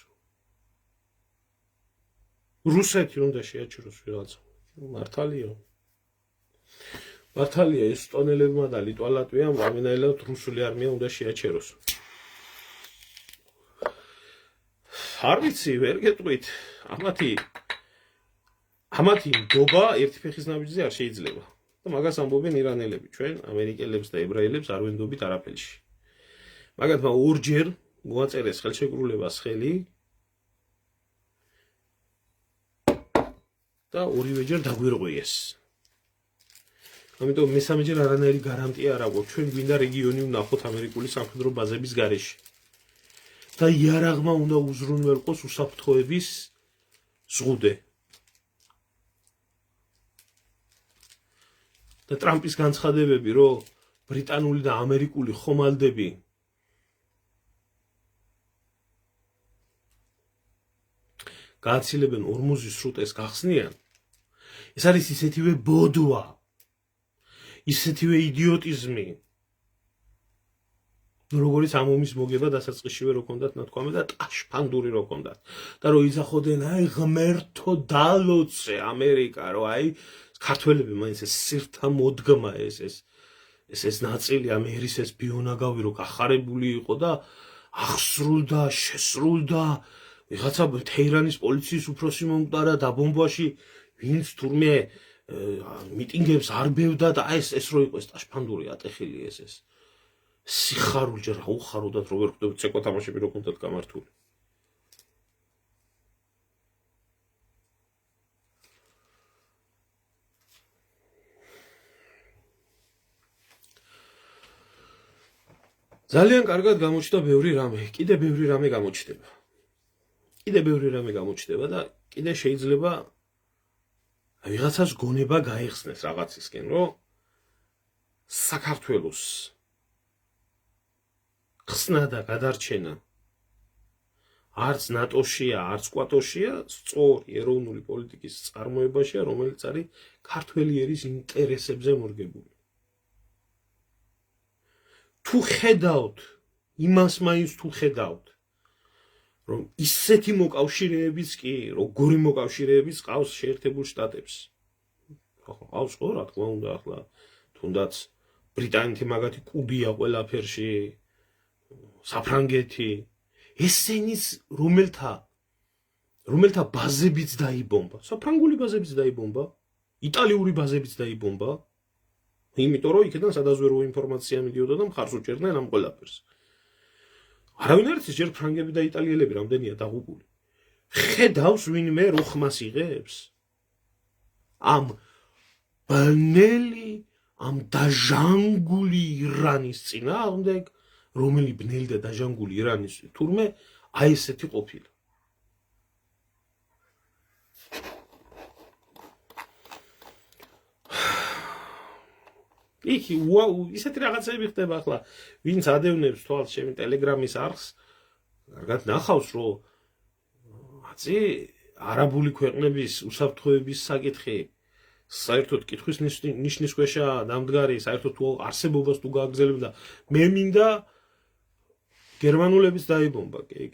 Speaker 1: რუსეთი უნდა შეაჩეროს ვიღაცა მართალია ესტონელებმა და ლიტვა ლატვიამ რამენაირად რუსული არმია უნდა შეაჩეროს არ ვიცი ვერ გეტყვით ამათი ნდობა ერთი ფეხის ნაბიჯზე არ შეიძლება და მაგას ამბობენ ირანელები ჩვენ ამერიკელებს და ებრაელებს არ ვენდობით არაფერში მაგათმა ორჯერ მოაწერეს ხელშეკრულებას ხელი და ორივეჯერ დაგვირღვიეს ამიტომ მესამეჯერ არანაირი გარანტია არ აქვს ჩვენ გვინდა რეგიონი ვნახოთ ამერიკული სამხედრო ბაზების გარეშე და იარაღმა უნდა უზრუნველყოს უსაფრთხოების ზღუდე და ტრამპის განცხადებები რომ ბრიტანული და ამერიკული ხომალდები გააცილებენ ორმუზის სრუტეს გახსნიან ეს არის ისეთივე ბოდვა ისეთივე იდიოტიზმი როგორც ამ ომის მოგება დასაწყისშივე რო ქონდათ ნათქვამი და ტაშფანდური რო ქონდათ და რო იძახოდნენ აი ღმერთო დალოცე ამერიკა რომ აი ქართველები მაინც ეს სირთა მოდგმა ეს ნაწილი ამერის ეს ბიონაგავი რო გახარებული იყო და აღსრულდა შესრულდა ვიღაცა თეირანის პოლიციის უფროსი მომკვდარა დაბომბვაში ვინც თურმე მიტინგებს არ ბევდა და აი ეს რო იყო ეს ტაშფანდური ატეხილი ეს სიხარულჯე რა უხაროდათ როგორ ხვდებით ცეკვა თამაშები რო ქონდათ გამართული ძალიან კარგად გამოჩნდა ბევრი რამე, კიდე ბევრი რამე გამოჩნდება. კიდე ბევრი რამე გამოჩნდება და კიდე შეიძლება ვიღაცას გონება გაიხსნეს რაღაცისკენ, რომ საქართველოს ხსნა და გადარჩენა არც ნატოშია, არც კვატოშია, სწორი ეროვნული პოლიტიკის წარმოებაშია, რომელიც არის ქართველი ერის ინტერესებზე მორგებული. თუ ხედავთ, იმას მაინც თუ ხედავთ, რომ ისეთი მოკავშირეებიც კი, როგორი მოკავშირეებიც ყავს შეერთებულ შტატებს. ყავს ხო, რა თქმა უნდა, ახლა თუნდაც ბრიტანეთი მაგათი კუდია ყველაფერში, საფრანგეთი, ესენის რომელთა ბაზებიც დაიბომბა, საფრანგული ბაზებიც დაიბომბა, იტალიური ბაზებიც დაიბომბა, იმიტომ რომ იქიდან სადაზვერვო ინფორმაცია მიდიოდა და მხარს უჭერდნენ ამ ყველაფერს. არავინ არ იცის ჯერ ფრანგები და იტალიელები რამდენია დაღუპული. ხედავს ვინმე რო ხმას იღებს? ამ ბნელი, ამ დაჟანგული ირანის წინააღმდეგ, რომელი ბნელი და დაჟანგული ირანის თურმე აი ესეთი ყოფილა. იქ ისეთი რაღაცები ხდება ახლა, ვინც ადევნებს თვალს ჩემი ტელეგრამის არხს, კარგად ნახავს, რომ აცი არაბული ქვეყნების უსაფრთხოების საკითხი საერთოდ კითხვის ნიშნის ქვეშაა დამდგარი, საერთოდ თუ არსებობას თუ გააგრძელებდა, მე მინდა გერმანულების დაიბომბა, კი,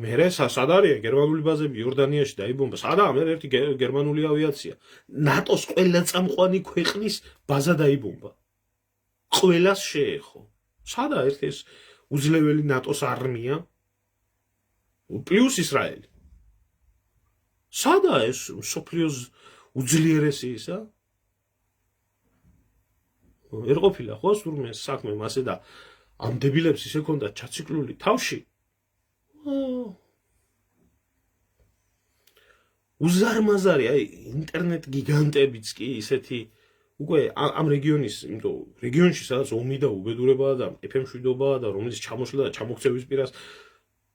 Speaker 1: მერე სად არის გერმანული ბაზები იორდანიაში დაიბომბა, სადაა მე ერთი გერმანული ავიაცია, ნატოს ყველა წამყვანი ქვეყნის ბაზა დაიბომბა. ყველას შეეხო. სადაა ერთი ეს უძლეველი ნატოს არმია პლუს ისრაელი. სადაა ეს მსოფლიოს უძლიერესი ისა? ვერ ყოფილა ხო სურმე საქმე მასე და ამ დებილებს ისე ქონდათ ჩაციკლული თავში. უზარმაზარი, აი ინტერნეტ გიგანტებიც კი ისეთი უკვე ამ რეგიონის, იმიტომ რეგიონში სადაც ომი და უბედურებაა და ეფემშვიდობაა და რომელიც ჩამოშლა და ჩამოქცევის პირას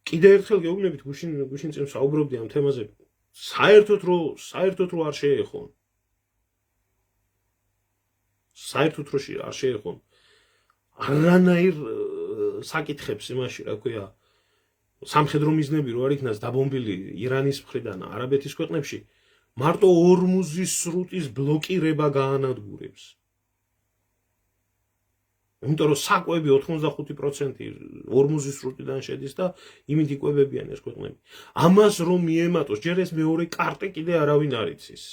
Speaker 1: კიდე ერთხელ გეუბნებით გუშინ წინ საუბრობდი ამ თემაზე. საერთოდ რო არ შეეხონ. საერთოდ რო არ შეეხონ. არანაირ საკითხებს იმაში, რა ქვია, სამხედრო მიზნები რო არ იქნას დაბომბილი ირანის მხრიდან არაბეთის ქვეყნებში, მარტო ორმუზის სრუტის ბლოკირება გაანადგურებს. იმიტომ რომ საკვები 85% ორმუზის სრუტიდან შედის და იმით იკვებებიან ეს ქვეყნები. ამას რომ მიემატოს, ჯერ ეს მეორე კარტი კიდე არავინ არ იცის.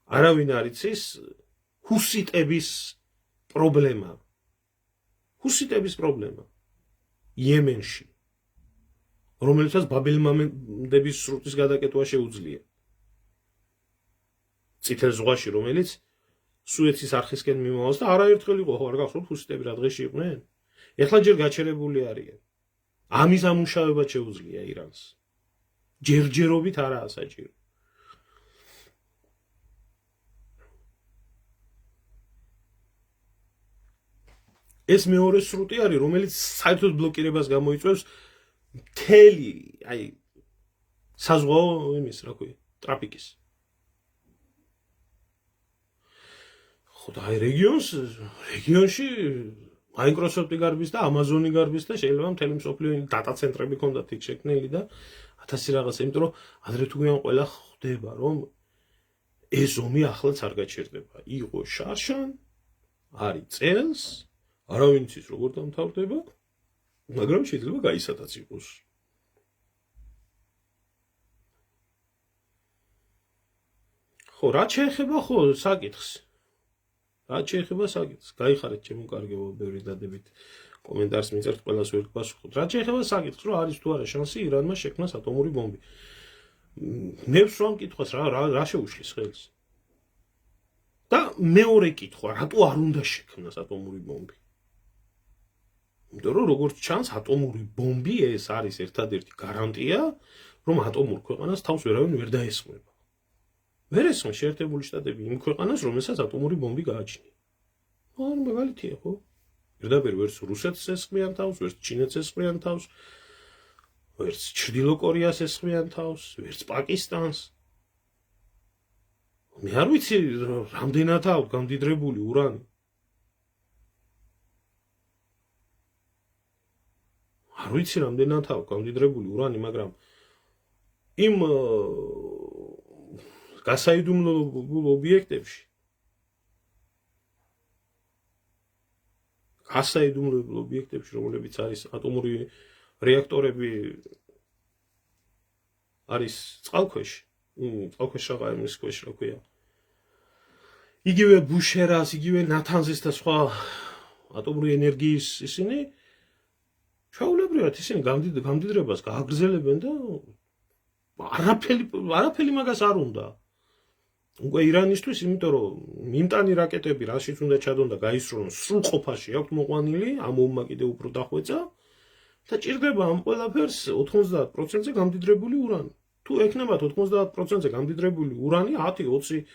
Speaker 1: არავინ არ იცის ჰუსიტების პრობლემა. ჰუსიტების პრობლემა იემენში, რომელსაც ბაბელმამედების სრუტის გადაკეთვა შეუძლია. წითელ ზღვაში, რომელიც სუეცის არხისკენ მიმავალს და არაერთხელ იყო, ხო არ გახსოვთ ჰუსიტები რა დღეში იყვნენ? ეხლა ჯერ გაჩერებული არიან. ამის ამუშავება შეუძლია ირანს. ჯერჯერობით არაა საჭირო. ეს მეორე სრუტი არის, რომელიც საერთოდ ბლოკირებას გამოიწვევს მთელი, აი საზღვაო იმის, რა ქვია, ტრაფიკის. ხო და აი რეგიონში Microsoft-ი გარბის და Amazon-ი გარბის და შეიძლება მთელი მსოფლიო დატა ცენტრები ქონდათ იქ შექმნილი და 1000 რაღაცა, იმიტომ რომ ადრე თუ გვიან ყველა ხვდება, რომ ეს ომი ახლაც არ გაჩერდება. იყო შარშან, არის წელს, არავინ იცის როგორ დამთავრდება, მაგრამ შეიძლება გაისადაც იყოს. ხო, რა შეეხება ხო საკითხს? რაც შეეხება საკითხს, გაიხარეთ ჩემო კარგებო, ბევრი დადებით კომენტარს მიწერთ, ყველას ვერ გასუხოთ. რაც შეეხება საკითხს, რომ არის თუ არა შანსი ირანმა შექმნას ატომური ბომბი. მე ვსვამ კითხვას, რა შეუშლის ხელს? და მეორე კითხვა, რატო არ უნდა შექმნას ატომური ბომბი? იმიტომ რომ როგორც ჩანს, ატომური ბომბი ეს არის ერთადერთი გარანტია, რომ ატომურ ქვეყანას თავს ვერავინ ვერ დაესხმება. ვერ ესხმის შეერთებული შტატები იმ ქვეყანას, რომელსაც ატომური ბომბი გააჩნია. მაგალითია, ხო? პირდაპირ ვერც რუსეთს ესხმიან თავს, ვერც ჩინეთს ესხმიან თავს, ვერც ჩრდილო კორეას ესხმიან თავს, ვერც პაკისტანს. მე არ ვიცი რამდენად აქვს გამდიდრებული ურანი. არ ვიცი რამდენად აქვს გამდიდრებული ურანი, მაგრამ იმ გასაიდუმლოებულ ობიექტებში რომლებიც არის ატომური რეაქტორები არის წყალქვეშ რა ქვია. იგივე ბუშერას, იგივე ნათანზის და სხვა ატომური ენერგიის ისინი ჩვეულებრივად ისინი გამდიდრებას გააგრძელებენ და არაფერი მაგას არ უნდა. უკვე ირანისთვის, იმიტომ რომ მიმტანი რაკეტები რაშიც უნდა ჩადონ და გაისროლონ, სრულყოფაში აქვს მოყვანილი, ამ ომმა კიდევ უფრო დახვეწა და ჭირდება ამ ყველაფერს 90%-ზე გამდიდრებული ურანი. თუ ექნებათ 90%-ზე გამდიდრებული ურანი, 10-20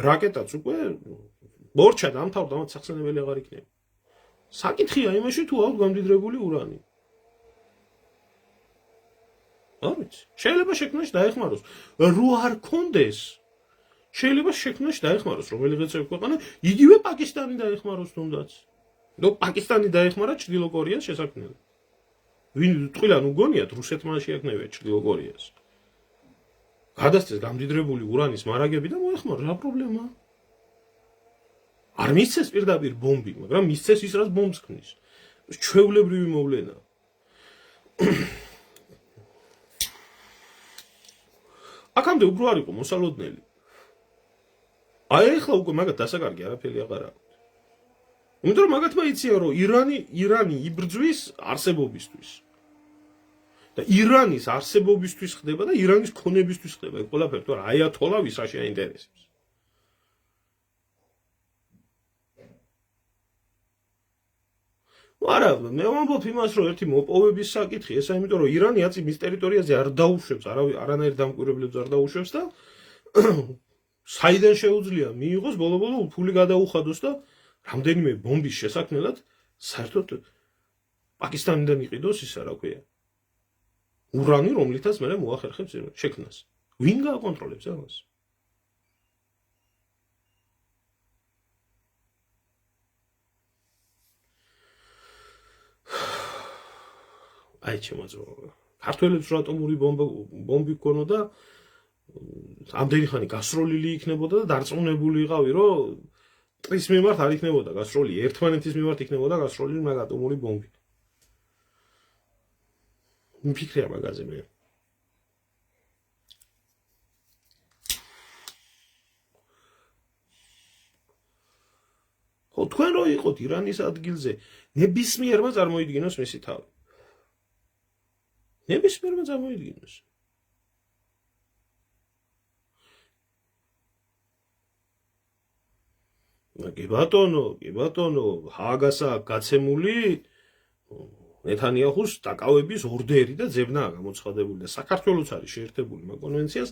Speaker 1: რაკეტაც უკვე მორჩა დამთავრდა, ამათ სახსენებელი აღარ იქნება. საკითხია იმაში, თუ აქვს გამდიდრებული ურანი. არ ვიცი, შეიძლება შექმნაში დაეხმაროს. რო არ კონდეს, შეიძლება შექმნაში დაეხმაროს რომელიღაც ქვეყანა, იგივე პაკისტანი დაეხმაროს თუნდაც. ნუ პაკისტანი დაეხმარა ჩრდილო კორეას შესაქმნელად. ვინ თქვილან უგონიათ რუსეთმა შეექმნებია ჩრდილო კორეას. გადასცეს გამდიდრებული ურანის მარაგები და მოეხმარა, რა პრობლემაა? არ მისცეს პირდაპირ ბომბი, მაგრამ მისცეს ის, რაც ბომბს ქმნის. ჩვეულებრივი მოვლენა. აქამდე უფრო არ იყო მოსალოდნელი. აი ახლა უკვე მაგათ დასაკარგი არაფერი აღარ აქვს. იმიტომ რომ მაგათმა იციან რომ ირანი იბრძვის არსებობისთვის. და ირანის არსებობისთვის ხდება და ირანის ქონებისთვის ხდება. ეს ყველაფერი თუ აიათოლა ვისა შეაინტერესებს. არა, მე ვამბობ იმას, რომ ერთი მოპოვების საკითხი, ესა იმიტომ რომ ირანი აწი მის ტერიტორიაზე არ დაუშვებს, არანაირ დამკვირვებლებს არ დაუშვებს და საიდან შეუძლია მიიღოს ბოლო-ბოლო ფული გადაუხადოს და რამდენიმე ბომბის შესაქმნელად საერთოდ პაკისტანიდან იყიდოს ისა რა ქვია. ურანი, რომლითაც მე მოახერხებს შექმნას. ვინ გააკონტროლებს ამას? აი შემოძროვა. ქართველებს რა ატომური ბომბი ქონოდა, ამდენი ხანი გასროლილი იქნებოდა და დარწმუნებული იყავი, რომ ტყის მიმართ არ იქნებოდა გასროლილი, ერთმანეთის მიმართ იქნებოდა გასროლილი მაგ ატომური ბომბი. მიფიქრია მაგაზე მე. ხო, თქვენ რო იყოთ ირანის ადგილზე, ნებისმიერმა წარმოიდგინოს მისი თავი. ნებისმიერმა წარმოიდგინოს. კი ბატონო, ჰააგასა გაცემული ნეთანიაჰუს დაკავების ორდერი და ძებნაა გამოცხადებული და საქართველოს არის შეერთებული მაგ კონვენციას.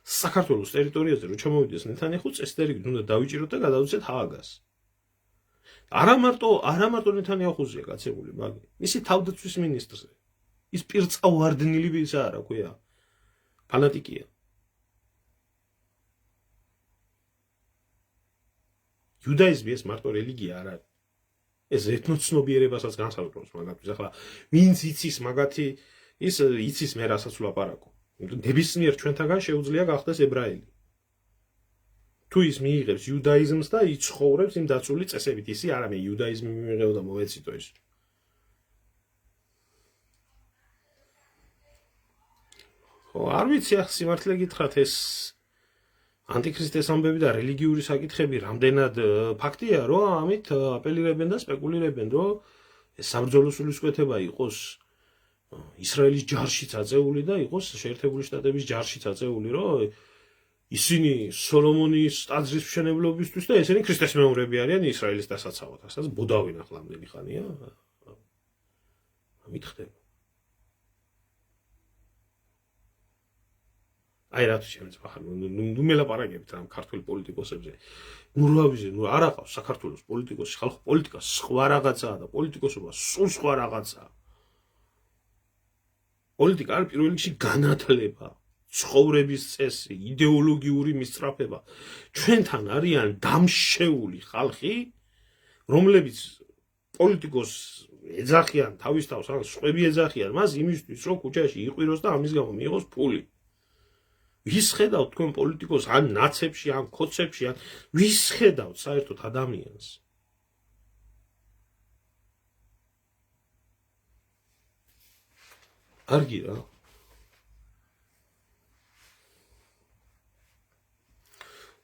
Speaker 1: საქართველოს ტერიტორიაზე რო ჩამოვიდეს ნეთანიაჰუ, წესდერიგით უნდა დავიჭიროთ და გადავუცეთ ჰააგას. არა მარტო ნეთანიაჰუზეა გაცემული მაგ, მისი თავდაცვის მინისტრზე. ის პირწავარდნილი ვისა რა ქვია, ფანატიკია. იუდაიზმი ეს მარტო რელიგია არ არის. ეს ეთნოცნობიერებასაც განსაზღვრავს მაგათთვის. ახლა ვინც იცის მაგათი, ის იცის მე რასაც ვლაპარაკო. ნებისმიერ ჩვენთაგან შეუძლია გახდეს ებრაელი. თუ ის მიიღებს იუდაიზმს და იცხოვრებს იმ დაცული წესებით, ისი არა მე იუდაიზმი მივიღეო და მოვეციტო ის. ხო, არ ვიცი, ახ სიმართლე გითხრათ, ეს ანტიქრისტეს ამბები და რელიგიური საკითხები რამდენად ფაქტია, რომ ამით აპელირებენ და სპეკულირებენ, რომ ეს საბრძოლო სულისკვეთება იყოს ისრაელის ჯარშიც აწეული და იყოს შეერთებული შტატების ჯარშიც აწეული, რომ ისინი სოლომონის ტაძრის მშენებლობისთვის და ესენი ქრისტეს მეომრები არიან ისრაელის დასაცავად. ასაც ბუდავენ ახლა ამდენი ხანია. ამით ხდება. აი რატო შემეცვა ხარ ნუ მელაპარაკებით რამ ქართული პოლიტიკოსებზე ნუ რავიზე ნუ არ აყავს საქართველოს პოლიტიკოსი ხალხო პოლიტიკა სხვა რაღაცაა და პოლიტიკოსობა სულ სხვა რაღაცაა პოლიტიკა არის პირველ რიგში განათლება ცხოვრების წესი იდეოლოგიური მისწრაფება ჩვენთან არიან დამშეული ხალხი რომლებიც პოლიტიკოს ეძახიან თავის თავს ან სხვები ეძახიან მას იმისთვის რომ ქუჩაში იყვიროს და ამის გამო მიიღოს ფული ვის ხედავთ თქვენ პოლიტიკოს ან ნაცებში ან ქოცებში ან ვის ხედავთ საერთოდ ადამიანს კარგი რა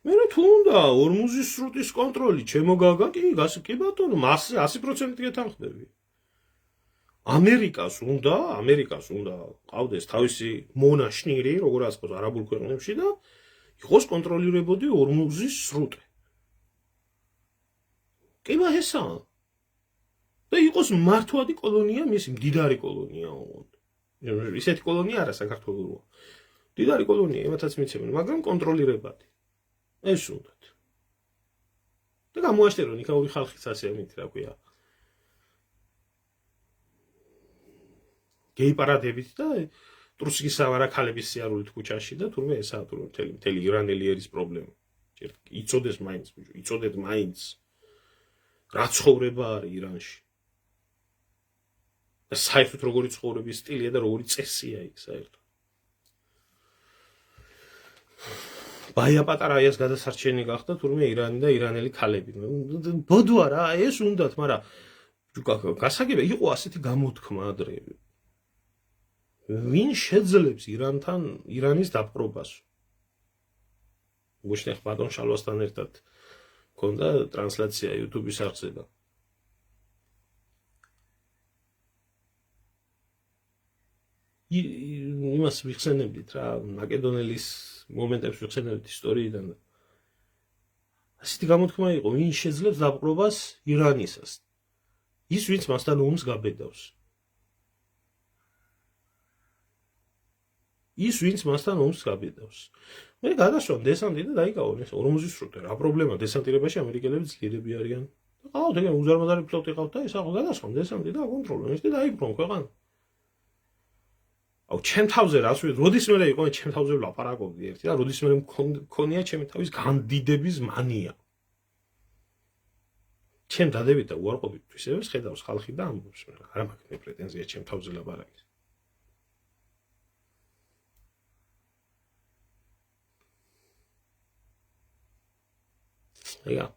Speaker 1: მე თუ უნდა ორმუზის სრუტის კონტროლი ჩემო გაგა კი ბატონო მასზე 100% გეთანხმები ამერიკას უნდა ყავდეს თავისი მონაშნირი როგორ ასწავს არაბულ ქვეყნებში და იყოს კონტროლირებოდი ორმუზის სრუტე კი ესა და იყოს მართვადი კოლონია მისი მდიდარი კოლონია ისეთი კოლონია არა საქართველოს მდიდარი კოლონია იმათაც მიცემენ მაგრამ კონტროლირებადი ეს უნდათ და გამოაშტერონ იქაური ხალხიც ასე ამით რა ქვია გეიპარადებით და ტრუსკისავარა ქალების სიარულით ქუჩაში და თურმე ესაა მთელი ირანელი ერის პრობლემა იცოდეს მაინც რა ცხოვრება არის ირანში და საერთოდ როგორი ცხოვრების სტილია და როგორი წესია იქ საერთოდ ბაია პატარაიას გადასარჩენი გახდა თურმე ირანი და ირანელი ქალები ბოდვა რა ეს უნდათ მაგრამ გასაგებია იყო ასეთი გამოთქმა ადრე ვინ შეძლებს ირანის დაპყრობას გუშნეხ ბატონ შალვასთან ერთად ქონდა ტრანსლაცია YouTube-ის არხზე და იმას ვიხსენებდით რა მაკედონელის მომენტებს ვიხსენებდით ისტორიიდან ასეთი გამოთქმა იყო ვინ შეძლებს დაპყრობას ირანისას ის ვინც მასთან ომს გაბედავს მე გადასვამ დესანტი და დაიკავონ ეს ორმუზის სრუტე რა პრობლემა დესანტირებაში ამერიკელები ძლიერები არიან და ყავთ ეგ უზარმაზარი ფლოტი ყავთ და ეს ახლა გადასვამ დესანტი და აკონტროლონ ეს და დაიბრუნ ქვეყანა აუ ჩემ თავზე რას ვიტყვი როდის მე იყო ჩემ თავზე ვლაპარაკობდი ერთი და როდის მე მქონია ჩემი თავის განდიდების მანია ჩემ დადებით და უარყოფით ისევ ხედავს ხალხი და ამბობს არა მაქვს მე პრეტენზია ჩემ თავზე ლაპარაკის Ja.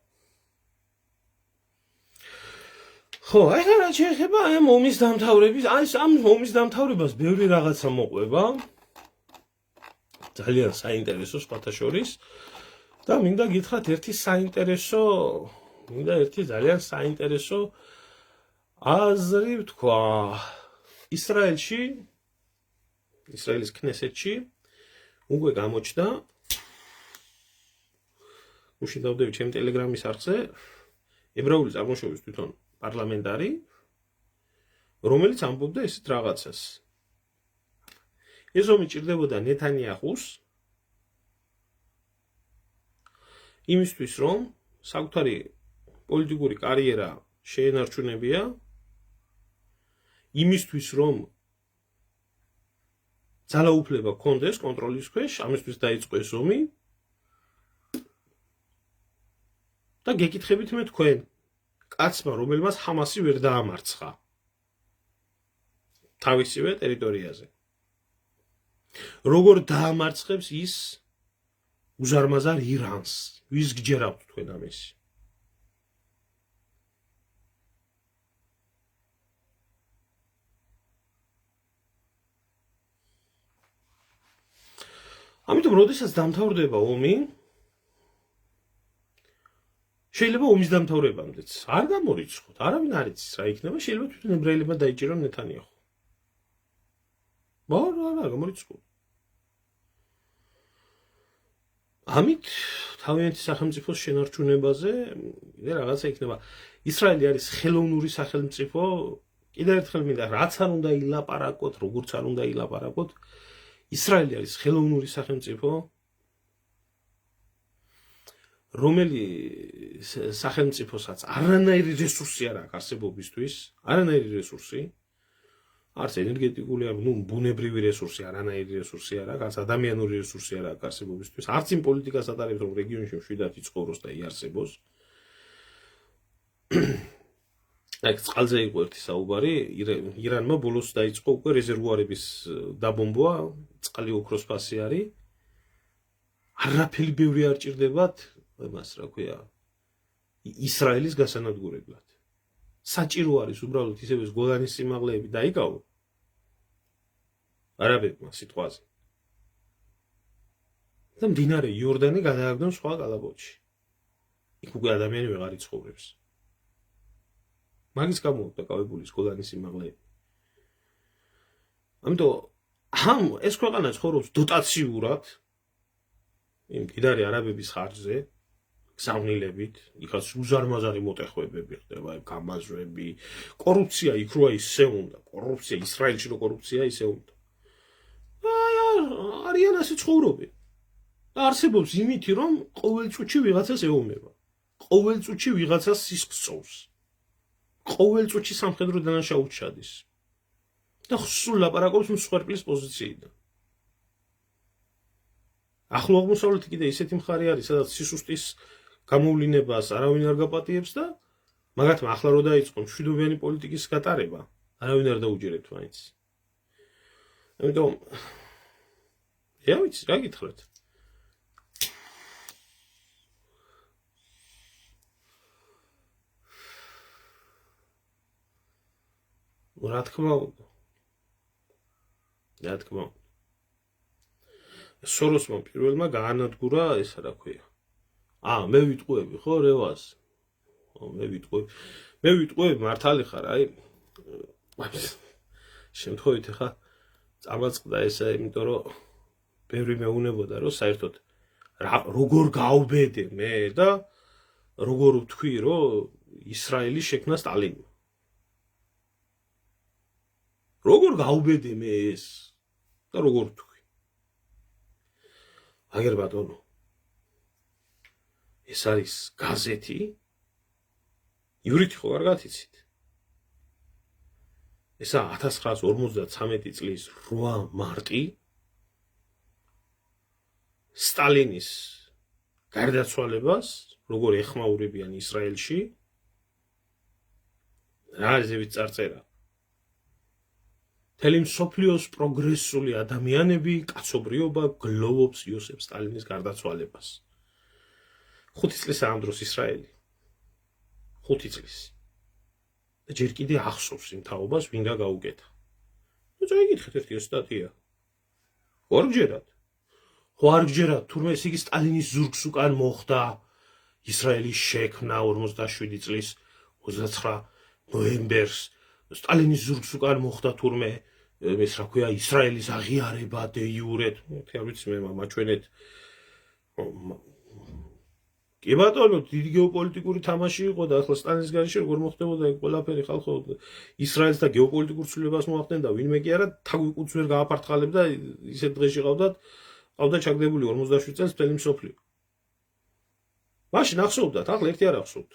Speaker 1: ხო, აი რა შეიძლება ამ ომის დამთავრების, ამ ომის დამთავრებას ბევრი რაღაცა მოყვება. ძალიან საინტერესო სხვათა შორის და მინდა გითხრათ ერთი ძალიან საინტერესო აზრი ვთქვა. ისრაელის ქნესეთში უკვე გამოჩნდა უშინდავდები ჩემი ტელეგრამის არხზე ებრაული წარმოშობის თვითონ პარლამენტარი რომელიც ამბობდა ესეთ რაღაცას ეს ომი ჭირდებოდა ნეთანიაჰუს იმისთვის რომ საკუთარი პოლიტიკური კარიერა შეენარჩუნებია იმისთვის რომ ძალაუფლება ჰქონდეს კონტროლის ქვეშ ამისთვის დაიწყო ეს ომი და გეკითხებით მე თქვენ კაცმა რომელმაც ჰამასი ვერ დაამარცხა თავისივე ტერიტორიაზე როგორ დაამარცხებს ის უზარმაზარ ირანს ვის გჯერავთ თქვენ ამის ამიტომ როდესაც დამთავრდება ომი შეიძლება ომის დამთავრებამდეც არ გამორიცხოთ, არავინ არ იცის რა იქნება, შეიძლება თვითონ ებრაელებმა დაიჭირონ ნეთანიაჰუ. არა, გამორიცხოთ. ამით თავიანთი სახელმწიფოს შენარჩუნებაზე კიდე რაღაცა იქნება. ისრაელი არის ხელოვნური სახელმწიფო, კიდევ ერთხელ მინდა, რაც არ უნდა ილაპარაკოთ, როგორც არ უნდა ილაპარაკოთ, ისრაელი არის ხელოვნური სახელმწიფო, რომელიც სახელმწიფოსაც არანაირი რესურსი არ აქვს არსებობისთვის, არანაირი რესურსი, არც ენერგეტიკული, ბუნებრივი რესურსი, არანაირი რესურსი არ აქვს, არც ადამიანური რესურსი არ აქვს არსებობისთვის, არც იმ პოლიტიკას ატარებს, რომ რეგიონში მშვიდად იცხოვროს და იარსებოს. აი, წყალზე იყო ერთი საუბარი, ირანმა ბოლოს დაიწყო უკვე რეზერვუარების დაბომბვა, წყალი ოქროს ფასი არის. არაფერი ბევრი არ ჭირდებათ, მას რა ქვია, ისრაელის გასანადგურებლად. საჭირო არის უბრალოდ ისევე გოლანის სიმაღლეები დაიკავო. არაბებმა სიტყვაზე. და მდინარე იორდანი გადააგდონ სხვა კალაპოტში. იქ უკვე ადამიანი ვეღარ იცხოვრებს. მაგის გამო დაკავებული გოლანის სიმაღლეები. ამიტომ ეს ქვეყანა ცხოვრობს დოტაციურად იმ მდიდარი არაბების ხარჯზე, გზავნილებით, იქაც უზარმაზარი მოტეხვებები ხდება, გამაზვები, კორუფცია იქ როა ისე უნდა, კორუფცია ისრაელში რო კორუფცია ისე უნდა. არიან ასე ცხოვრობენ. და არსებობს იმითი, რომ ყოველ წუთში ვიღაცას ეომება. ყოველ წუთში ვიღაცას სისხლს სწოვს. ყოველ წუთში სამხედრო დანაშაულს ჩადის. და სულ ლაპარაკობს მსხვერპლის პოზიციიდან. ახლო აღმოსავლეთი კიდე ისეთი მხარე არის, სადაც სისუსტის გამოვლინებას არავინ არ გაპატიებს და მაგათმა ახლა რო დაიწყო მშვიდობიანი პოლიტიკის გატარება, არავინ არ დაუჯერებთ მაინც. ამიტომ რა ვიცი, რა გითხრათ? რა თქმა უნდა. რა თქმა უნდა. სოროსმა პირველმა გაანადგურა ეს რა ქვია. მე ვიტყუები ხო რევას? მე ვიტყუები მართალი ხარ, აი შემთხვევით ხა წამაწყდა ესა, იმიტომ რომ ბევრი მეუნებოდა, რომ საერთოდ როგორ გავბედე მე და როგორ ვთქვი, რომ ისრაელი შექმნა სტალინმა. როგორ გავბედე მე ეს და როგორ ვთქვი. აგერ ბატონო, ეს არის გაზეთი, ივრითი ხო არ გათიცით? ესა 1953 წლის 8 მარტი სტალინის გარდაცვალებას, როგორ ეხმაურებიან ისრაელში, რა ზევით წარწერა. მთელი მსოფლიოს პროგრესული ადამიანები, კაცობრიობა გლოვობს იოსებ სტალინის გარდაცვალებას. 5 წლის ამ დროს ისრაელი. 5 წლის. და ჯერ კიდე ახსოვს იმ თაობას, ვინ რა გაუკეთა. წაიგითხეთ ერთი სტატია. არ გჯერათ. ხო არ გჯერათ, თურმე ეს იგი სტალინის ზურგს უკან მოხდა. ისრაელის შექმნა 47 წლის 29 ნოემბერს. სტალინის ზურგს უკან მოხდა თურმე ეს რა ქვია ისრაელის აღიარება დე იურეთ. არ ვიცი მე მაჩვენეთ. კი ბატონო, დიდი გეოპოლიტიკური თამაში იყო და ახლა სტალინის გარეშე როგორ მოხდებოდა ეგ ყველაფერი ხალხო ისრაელს და გეოპოლიტიკურ ცვლილებას მოახდენ და ვინმე კი არა თავიკუც ვერ გააფართხალებდა ისეთ დღეში ყავდა ჩაგდებული 47 წელს მთელი მსოფლიო. მაშინ ახსოვდათ, ახლა ერთი არ ახსოვთ.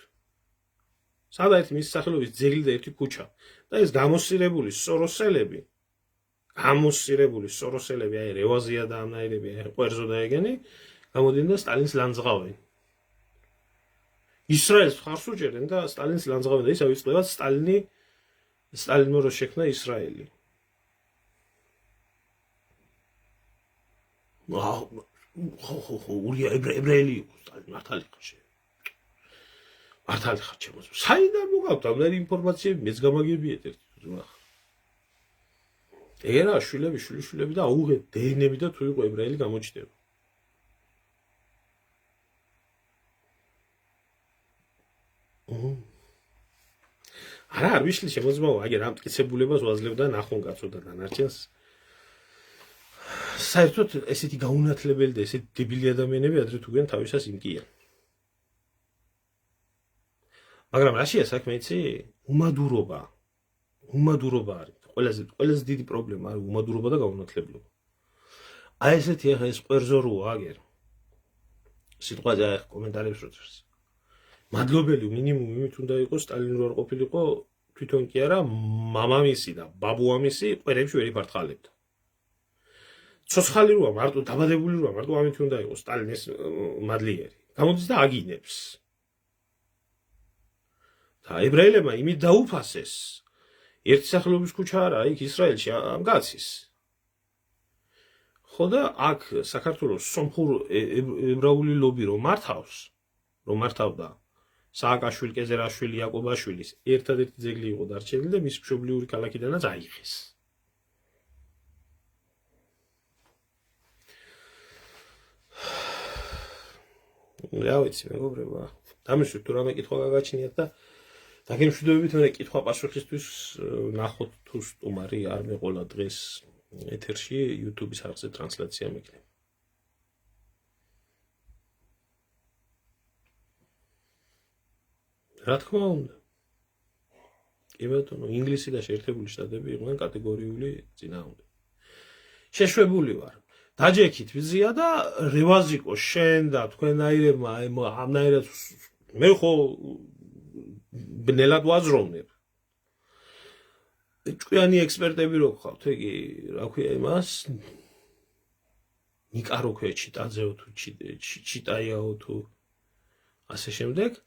Speaker 1: სადა ერთი მის სახელობის ძეგლი და ერთი ქუჩა და ეს გამოსირებული სოროსელები, აი რევაზია და ამნაირები, აი ყვერზო და ეგენი გამოდიან და სტალინს ლანძღავენ. ისრაელს ხარს უჭერენ და სტალინს ლანძღავენ და ისა ვიწყდებათ სტალინმა რო შექმნა ისრაელი. ხო, ურია ებრაელი იყო სტალინი, მართალი ხარ. მართალი ხარ ჩემოს. საიდან მოგავთ ამნაირი ინფორმაციები, მეც გამაგებიეთ ერთი რა. ეგერა შვილები და აუღეთ დნები და თუ იყო ებრაელი გამოჩნდება. არა არ ვიშლი შემოძმაო, აგერ ამ მტკიცებულებას ვაძლევდა ნახონ კაცო და დანარჩენს. საერთოდ ესეთი გაუნათლებელი და ესეთი დებილი ადამიანები ადრე თუ გვიან თავისას იმკიან. მაგრამ რაშია საქმე იცი? უმადურობა არის. ყველაზე დიდი პრობლემა არის უმადურობა და გაუნათლებლობა. აი ესეთი ახლა ეს ყვერზო როა აგერ სიტყვაზე აი კომენტარებს როწერს მადლობელი მინიმუმ იმით უნდა იყოს სტალინი რო არ ყოფილიყო თვითონ კი არა მამამისი და ბაბუამისი ყვერებში ვერ იფართხალებდა ცოცხალი როა მარტო დაბადებული როა მარტო ამით უნდა იყოს სტალინის მადლიერი გამოდის და აგინებს და ებრაელებმა იმით დაუფასეს ერთი სახელობის ქუჩა არა იქ ისრაელში ამ კაცის ხო და აქ საქართველოს სომხურ ებრაული ლობი რომ მართავდა სააკაშვილი, კეზერაშვილი, იაკობაშვილის ერთადერთი ძეგლი იყო დარჩენილი და მის მშობლიური ქალაქიდანაც აიღეს. რა ვიცი, მეგობრებო, დამისვით თუ რამე კითხვა გაგაჩნიათ და დაგემშვიდობებით მე კითხვა პასუხისთვის ნახოთ თუ სტუმარი არ მეყოლა დღეს ეთერში YouTube-ის არხზე ტრანსლაცია მექნება. რა თქმა უნდა. კი ბატონო, ინგლისი და შეერთებული შტატები იყვნენ კატეგორიული წინააღმდეგ. შეშვებული ვარ. დაჯექით ვიზია და რევაზიკო შენ და თქვენაირებმა ამნაირად მე ხო ბნელად ვაზროვნებ. ჭკვიანი ექსპერტები რო გყავთ, იგი რა ქვია იმას? ნიკარო ქვია ჩიტაძეო თუ ჩიტაიაო თუ ასე შემდეგ.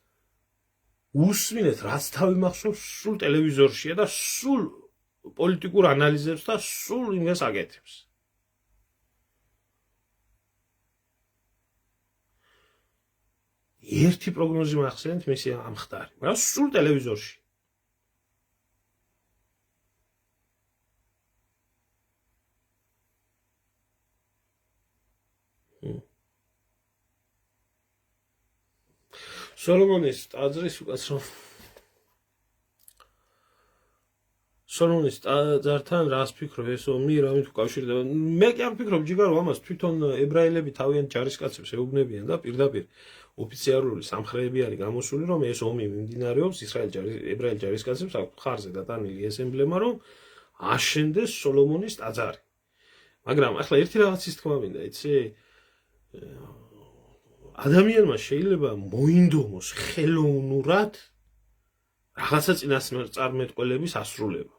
Speaker 1: უსმინეთ რაც თავი მახსოვს სულ ტელევიზორშია და სულ პოლიტიკურ ანალიზებს და სულ იმას აკეთებს. ერთი პროგნოზი მახსენეთ მისი ამხდარი, მაგრამ სულ ტელევიზორში. სოლომონის ტაძრის უკაცრავ სოლომონის ტაძართან რას ფიქრობ ეს ომი რამით უკავშირდება მე კი არ ვფიქრობ ჯიგარო ამას თვითონ ებრაელები თავიანთ ჯარისკაცებს ეუბნებიან და პირდაპირ ოფიციალური სამხრები არის გამოსული რომ ეს ომი მიმდინარეობს ებრაელ ჯარისკაცებს ხარზე დატანილი ეს ემბლემა რომ აშენდეს სოლომონის ტაძარი მაგრამ ახლა ერთი რაღაცის თქმა მინდა იცი ადამიანმა შეიძლება მოინდომოს ხელოვნურად რაღაცა წინასწარმეტყველების ასრულება.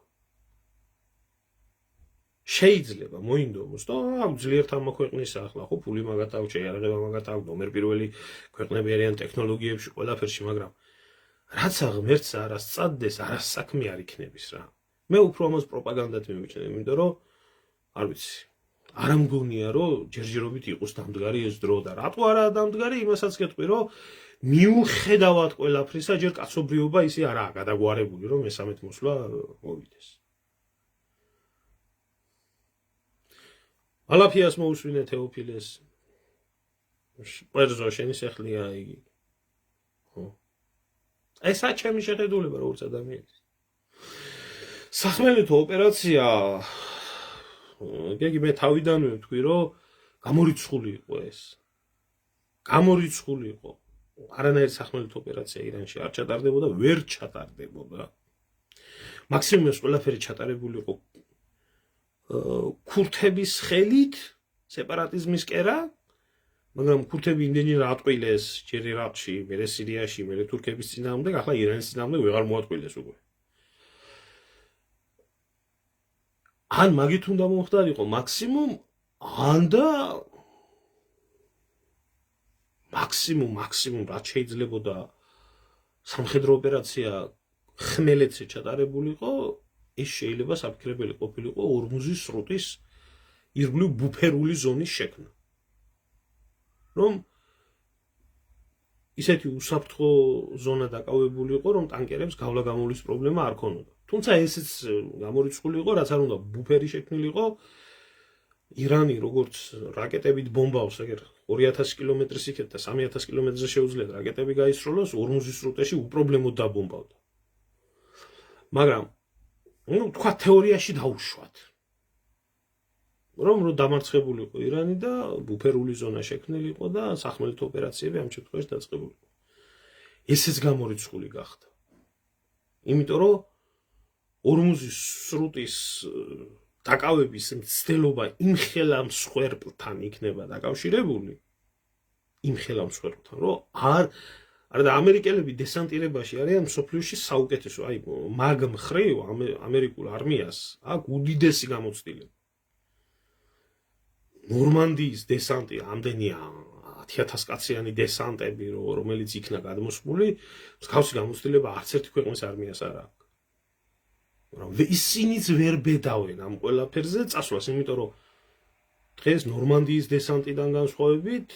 Speaker 1: შეიძლება მოინდომოს და ძლიერ თამაქვეყნისა ახლა ხო ფული მაგათავ, შეიარაღება მაგათავ, ნომერ პირველი ქვეყნები არიან ტექნოლოგიებში, ყველაფერში, მაგრამ რაც ღმერთს არ ასწადდეს, არ საქმე არ იქნების რა. მე უფრო ამას პროპაგანდად მივიჩნევ, იმიტომ რომ არ ვიცი არ ამგონია რომ ჯერჯერობით იყოს დამდგარი ეს დრო და რატო არაა დამდგარი იმასაც გეტყვი რომ მიუხედავად ყველაფრისა ჯერ კაცობრიობა ისე არაა გადაგვარებული რომ მესამეთ მოსვლა მოვიდეს ალაფიას მოусვინე თეოფილეს პერზო შენი სახლია იგი ხო ესა ჩემი შეხედულება როგორც ადამიანის სახმელეთო ოპერაცია გეგი მე თავიდანვე ვთქვი რომ გამორიცხული იყო ეს გამორიცხული იყო არანაირი სახმელეთო ოპერაცია ირანში არ ჩატარდებოდა ვერ ჩატარდებოდა მაქსიმუმ ეს ყველაფერი ჩატარებული იყო ქურთების ხელით სეპარატიზმის კერა მაგრამ ქურთები იმდენი რა ატყვილეს ჯერ ერაყში მერე სირიაში მერე თურქების წინააღმდეგ ახლა ირანის წინააღმდეგ ვეღარ მოატყვილეს უკვე ან მაგით უნდა მომხდარიყო მაქსიმუმ ან და მაქსიმუმ რაც შეიძლებოდა სამხედრო ოპერაცია ხმელეთზე ჩატარებულიყო ის შეიძლება საფიქრებელი ყოფილიყო ორმუზის სრუტის ირგვლივ ბუფერული ზონის შექმნა რომ ისეთი უსაფრთხო ზონა დაკავებულიყო რომ ტანკერებს გავლა-გამოვლის პრობლემა არ ქონოდა თუმცა ესეც გამორიცხული იყო რაც არ უნდა ბუფერი შექმნილიყო ირანი როგორც რაკეტებით ბომბავს ეგერ 2000 კილომეტრის იქეთ და 3000 კილომეტრზე შეუძლიათ რაკეტები გაისროლოს ორმუზის სრუტეში უპრობლემოდ დაბომბავდა მაგრამ ნუ თქვა თეორიაში დაუშვათ რომ დამარცხებულიყო ირანი და ბუფერული ზონა შექმნილიყო და სახმელეთო ოპერაციები ამ შემთხვევაში დაწყებულიყო ესეც გამორიცხული გახდა იმიტომ რომ ორმუზის სრუტის დაკავების მცდელობა იმ ხელამსხვერპლთან იქნება დაკავშირებული, იმ ხელამსხვერპლთან, რომ არა და ამერიკელები დესანტირებაში არიან მსოფლიოში საუკეთესო, აი მაგ მხრივ ამერიკულ არმიას აქვს უდიდესი გამოცდილება. ნორმანდიის დესანტი ამდენია 10,000 კაციანი დესანტები, რომელიც იქნა გადმოსული, მსგავსი გამოცდილება არც ერთი ქვეყნის არმიას არ აქვს. მაგრამ ისინიც ვერ ბედავენ ამ ყველაფერზე წასვლას, იმიტომ რომ დღეს ნორმანდიის დესანტიდან განსხვავებით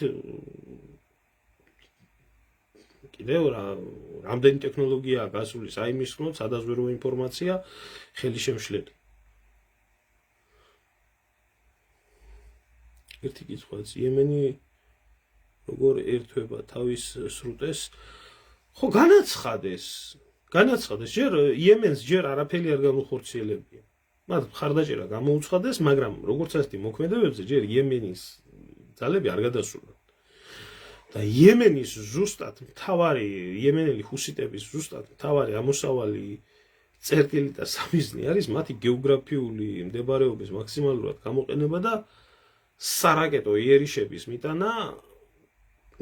Speaker 1: კიდევ რამდენი ტექნოლოგიაა გასული საიმის ხმოთ, სადაზვერვო ინფორმაცია ხელი შემშლელი. ერთი კითხვაც, იემენი როგორ ერთვება თავის სრუტეს? ხო, განაცხადეს, ჯერ იემენს ჯერ არაფერი არ გამოხორციელებია. მათ მხარდაჭერა გამოუცხადეს, მაგრამ როგორც ასეთი მოქმედებებზე ჯერ იემენის ძალები არ გადასულან. და იემენის ზუსტად მთავარი, იემენელი ჰუსიტების ზუსტად მთავარი ამოსავალი წერტილი და სამიზნე არის მათი გეოგრაფიული მდებარეობის მაქსიმალურად გამოყენება და სარაკეტო იერიშების მიტანა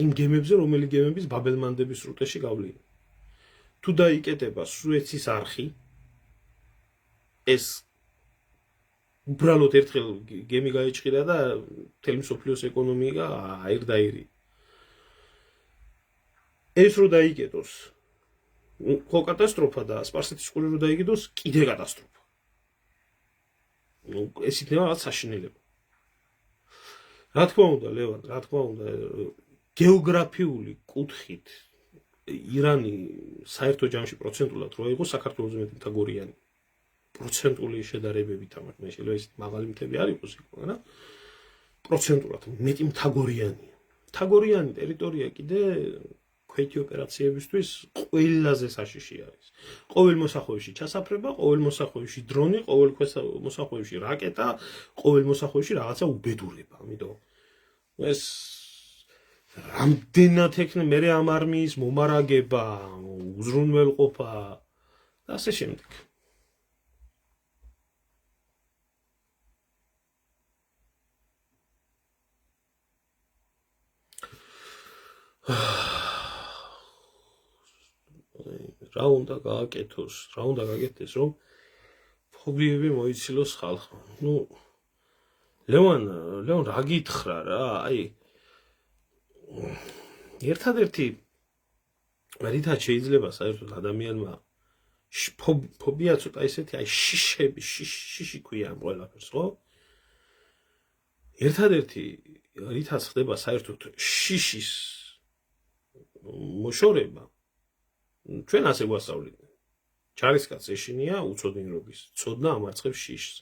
Speaker 1: იმ გემებზე, რომელი გემების ბაბელმანდების სრუტეში გავლენა. თუ დაიკეტება სუეცის არხი, ეს უბრალოდ ერთხელ გემი გაიჭყირა და მთელი მსოფლიოს ეკონომიკა აირ-დაირი. ეს რო დაიკეტოს, ხო კატასტროფა და სპარსეთის ყური რო დაიკეტოს, კიდე კატასტროფა. ეს იქნება რაღაც საშინელება. რა თქმა უნდა, ლევან, რა თქმა უნდა, გეოგრაფიული კუთხით ირანი საერთო ჯამში პროცენტულად რო იყო საქართველოს მეტი მთაგორიანი. პროცენტული შედარებებით ამათ მე შეიძლება ისეთი მაღალი მთები არ იყოს იქ, მაგრამ პროცენტულად მეტი მთაგორიანია. მთაგორიანი ტერიტორია კიდე ქვეითი ოპერაციებისთვის ყველაზე საშიში არის. ყოველ მოსახვევში ჩასაფრება, ყოველ მოსახვევში დრონი, ყოველ მოსახვევში რაკეტა, ყოველ მოსახვევში რაღაცა უბედურება. ამიტომ ეს რამდენად ექნება მე ამ არმიის მომარაგება, უზრუნველყოფა და ასე შემდეგ. რა უნდა გააკეთოს, რომ ფობიები მოიცილოს ხალხმა. ლევან, რა გითხრა რა, აი ერთადერთი რითაც შეიძლება საერთოდ ადამიანმა ფობია ცოტა ისეთი, აი შიში ქვია ამ ყველაფერს, ხო? ერთადერთი რითაც ხდება საერთოდ შიშის მოშორება, ჩვენ ასე გვასწავლიდნენ. ჯარისკაცს ეშინია უცოდინრობის, ცოდნა ამარცხებს შიშს.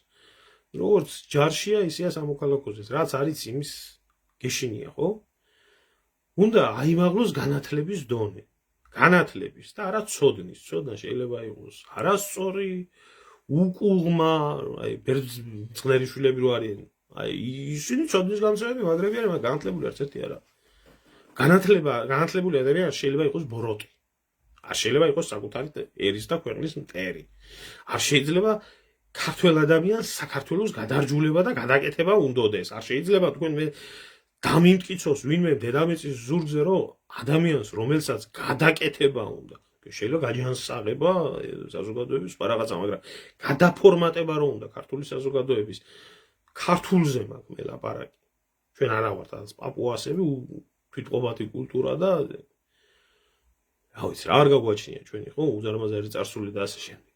Speaker 1: როგორც ჯარშია, ისეა სამოქალაქოზე, რაც არის იმის გეშინია, ხო? უნდა აიმაღლოს განათლების დონე. განათლების და არა ცოდნის. ცოდნა შეიძლება იყოს არასწორი, უკუღმა, აი ბერძნერი შვილები რო არიან. აი ისინი ცოდნის გამცემები მაგრები არიან, მაგრამ განათლებული არც ერთი არა. განათლებული ადამიანი შეიძლება იყოს ბოროტი. არ შეიძლება იყოს საკუთარი ერის და ქვეყნის მტერი. არ შეიძლება ქართველ ადამიანს საქართველოს გადარჯულება და გადაკეთება უნდოდეს. არ შეიძლება თქვენ მე დამიმტკიცოს ვინმე დედამიწის ზურგზე რომ ადამიანს რომელსაც გადაკეთება უნდა. შეიძლება გაჯანსაღება საზოგადოების რაღაცა, მაგრამ გადაფორმატება რომ უნდა ქართული საზოგადოების ქართულზე მაქვს მე ლაპარაკი. ჩვენ არა ვართ რაღაც პაპუასები, თვითყოფათი კულტურა და რა ვიცი, რა არ გაგვაჩნია ჩვენი ხო უზარმაზარი წარსული და ასე შემდეგ.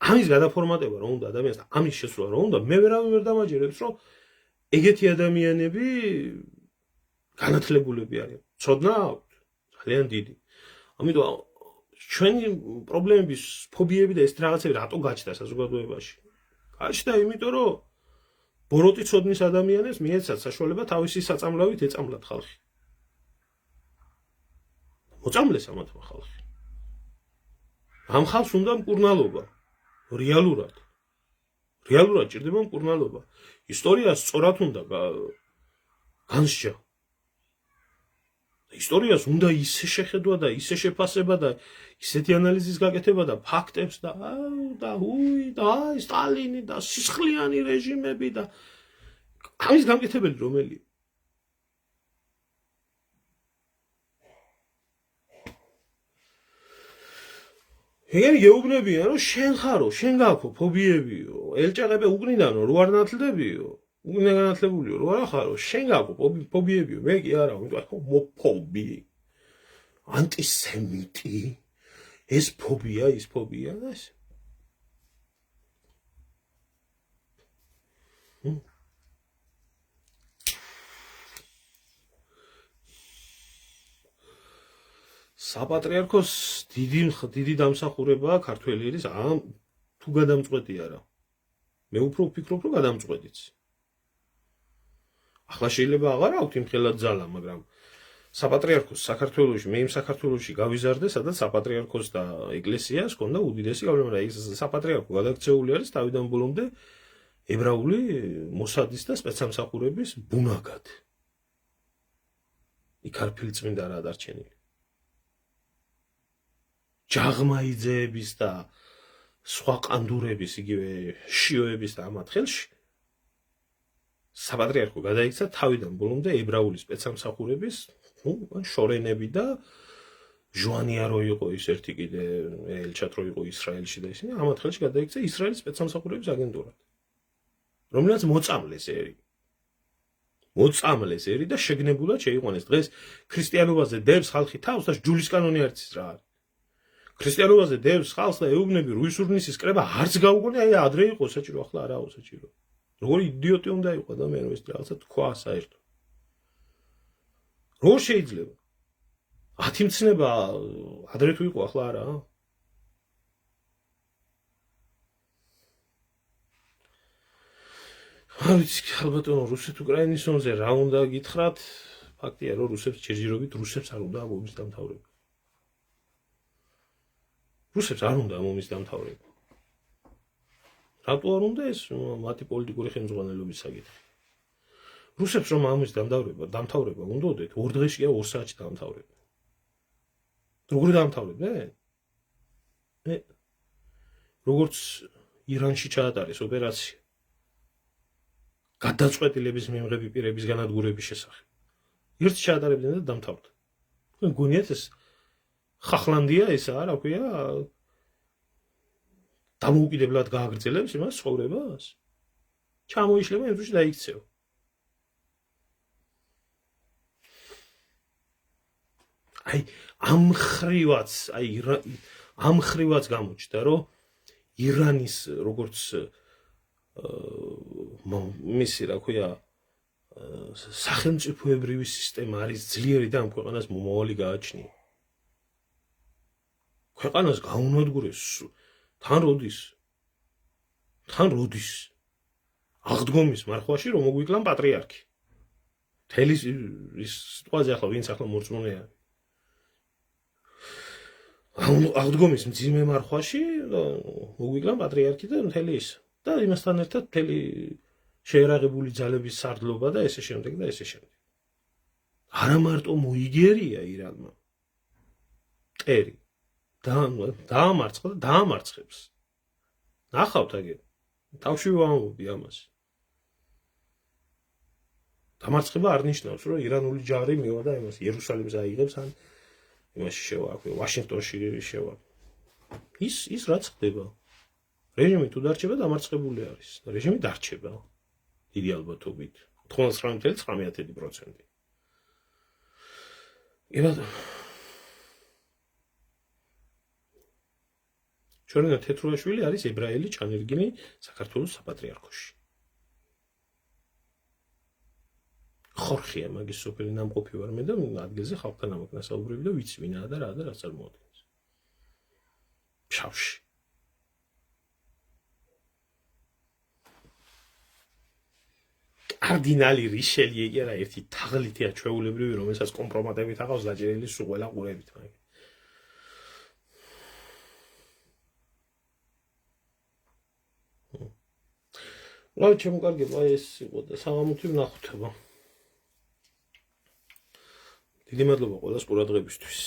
Speaker 1: ამის გადაფორმატება რომ უნდა ადამიანს და ამის შესრულება რომ უნდა, მე ვერ დამაჯერებს რომ ეგეთი ადამიანები განათლებულები არიან. ცოდნა აქვთ ძალიან დიდი. ამიტომ ჩვენი პრობლემების, ფობიები და ეს რაღაცები რატო გაჩნდა საზოგადოებაში? გაჩნდა იმიტომ რომ ბოროტი ცოდნის ადამიანებს მიეცათ საშუალება თავისი საწამლავით ეწამლათ ხალხი. მოწამლეს ამათმა ხალხი. ამ ხალხს უნდა მკურნალობა. რეალურად ჭირდება მკურნალობა. ისტორიას სწორად უნდა განსჯა. ისტორიას უნდა ისე შეხედვა და ისე შეფასება და ისეთი ანალიზის გაკეთება და ფაქტებს და სტალინი და სისხლიანი რეჟიმები და ამის გამკეთებელი რომელია? ეგენი გეუბნებიან, რომ შენ ხარო, შენ გაქვო ფობიებიო, ელჭაღებე უკნიდანო, რო არ ნათლდებიო, უკნიდან განათლებულიო, რო არა ხარო, შენ გაქვო ფობიებიო, მე კი არა, მოფობი, ანტისემიტი, ეს ფობია, ის ფობია და ეს. საპატრიარქოს დიდი დამსახურებაა ქართველი ერის ამ თუ გადამწყვეტი არა. მე უფრო ვფიქრობ, რომ გადამწყვეტიც. ახლა შეიძლება აღარ აქვთ იმხელა ძალა, მაგრამ საპატრიარქოს საქართველოში, მე იმ საქართველოში გავიზარდე, სადაც საპატრიარქოს და ეკლესიას ჰქონდა უდიდესი გავლენა, რა ის საპატრიარქო გადაქცეული არის თავიდან ბოლომდე ებრაული მოსადის და სპეცსამსახურების ბუნაგად. იქ არ ფილწმინდა რა დარჩენილი. ჯაღმაიძეების და სხვა ყანდურების, იგივე შიოების და ამათ ხელში საპატრიარქო გადაიქცა თავიდან ბოლომდე ებრაული სპეცსამსახურების, შორენები და ჟვანია რო იყო ის ერთი კიდე ელჩად რო იყო ისრაელში და ისინი ამათ ხელში გადაიქცა ისრაელის სპეცსამსახურების აგენტურად, რომელსაც მოწამლეს ერი და შეგნებულად შეიყვანეს. დღეს ქრისტიანობაზე დევს ხალხი თავს და ჯულის კანონი არ იცის რა არის. ქრისტიანობაზე დევს ხალხს და ეუბნები რუისურნისის კრება არც გაუგონია, აი ადრე იყო საჭირო, ახლა არაა საჭირო. როგორი იდიოტი უნდა იყო ადამიანი ეს რაღაცა თქვა საერთოდ. როგორ შეიძლება? 10 მცნება ადრე თუ იყო, ახლა არა? არ ვიცი, ალბათო რუსეთ-უკრაინის ომზე რა უნდა გითხრათ, ფაქტია რომ რუსებს ჯერჯერობით რუსებს არ უნდა ომის დამთავრება. რუსებს არ უნდა ომის დამთავრება. რატო არ უნდა ეს მათი პოლიტიკური ხელმძღვანელობის საკითხი? რუსებს რომ ამის დამთავრება უნდათ, 2 დღეში ან 2 საათში დამთავრება. როგორ დამთავრებდნენ? როგორც ირანში ჩაატარეს ოპერაცია გადაწყვეტილების მიღების პირების განადგურების შესახებ. ერთი ჩაატარებდნენ და დამთავრდა. თქვენ გონიათ ეს ხახლანდია ესაა, რა ქვია, დამოუკიდებლად გააგრძელებს იმას ცხოვრებას? ჩამოიშლება იმ დროში დაიქცეო. აი ამ ხრივაც გამოჩნდა, რომ ირანის როგორც მისი რა ქვია სახელმწიფოებრივი სისტემა არის ძლიერი და ამ ქვეყანას მომავალი გააჩნია. ქვეყანას გაუნადგურეს თან როდის აღდგომის მარხვაში რომ მოგვიკლან პატრიარქი. მთელი ის სიტყვაზე ახლა ვინც ახლა მორწმუნეა. აღდგომის მძიმე მარხვაში მოგვიკლან პატრიარქი და მთელი ის და იმასთან ერთად მთელი შეერაღებული ძალების სარდლობა და ესე შემდეგ და ესე შემდეგ. არა მარტო მოიგერია ირანმა მტერი დაამარცხა და დაამარცხებს. ნახავთ აგერ თავში ვამბობდი ამას. დამარცხება არ ნიშნავს რომ ირანული ჯარი მივა და იმას იერუსალიმს აიღებს ან იმაში შევა, ვაშინგტონში შევა. ის რაც ხდება. რეჟიმი თუ დარჩება დამარცხებული არის და რეჟიმი დარჩება დიდი ალბათობით 99.9%. ჩვენგან თეთრუაშვილი არის ებრაელი ჩანერგილი საქართველოს საპატრიარქოში. ხორხია მაგის სოფელი ნამყოფი ვარ მე და ადგილზე ხალხთან ამაკ ნასაუბრები და ვიცი ვინაა და რა და რაც წარმოადგენს. ფშავში. კარდინალი რიშელიე კი არა ერთი თაღლითია ჩვეულებრივი რომელსაც კომპრომატებით აღავს დაჭერილი სულ ყველა ყურებით მაგ. რა ჩემო კარგება ეს იყო და საღამოთი ვნახოთ აბა. დიდი მადლობა ყველას ყურადღებისთვის.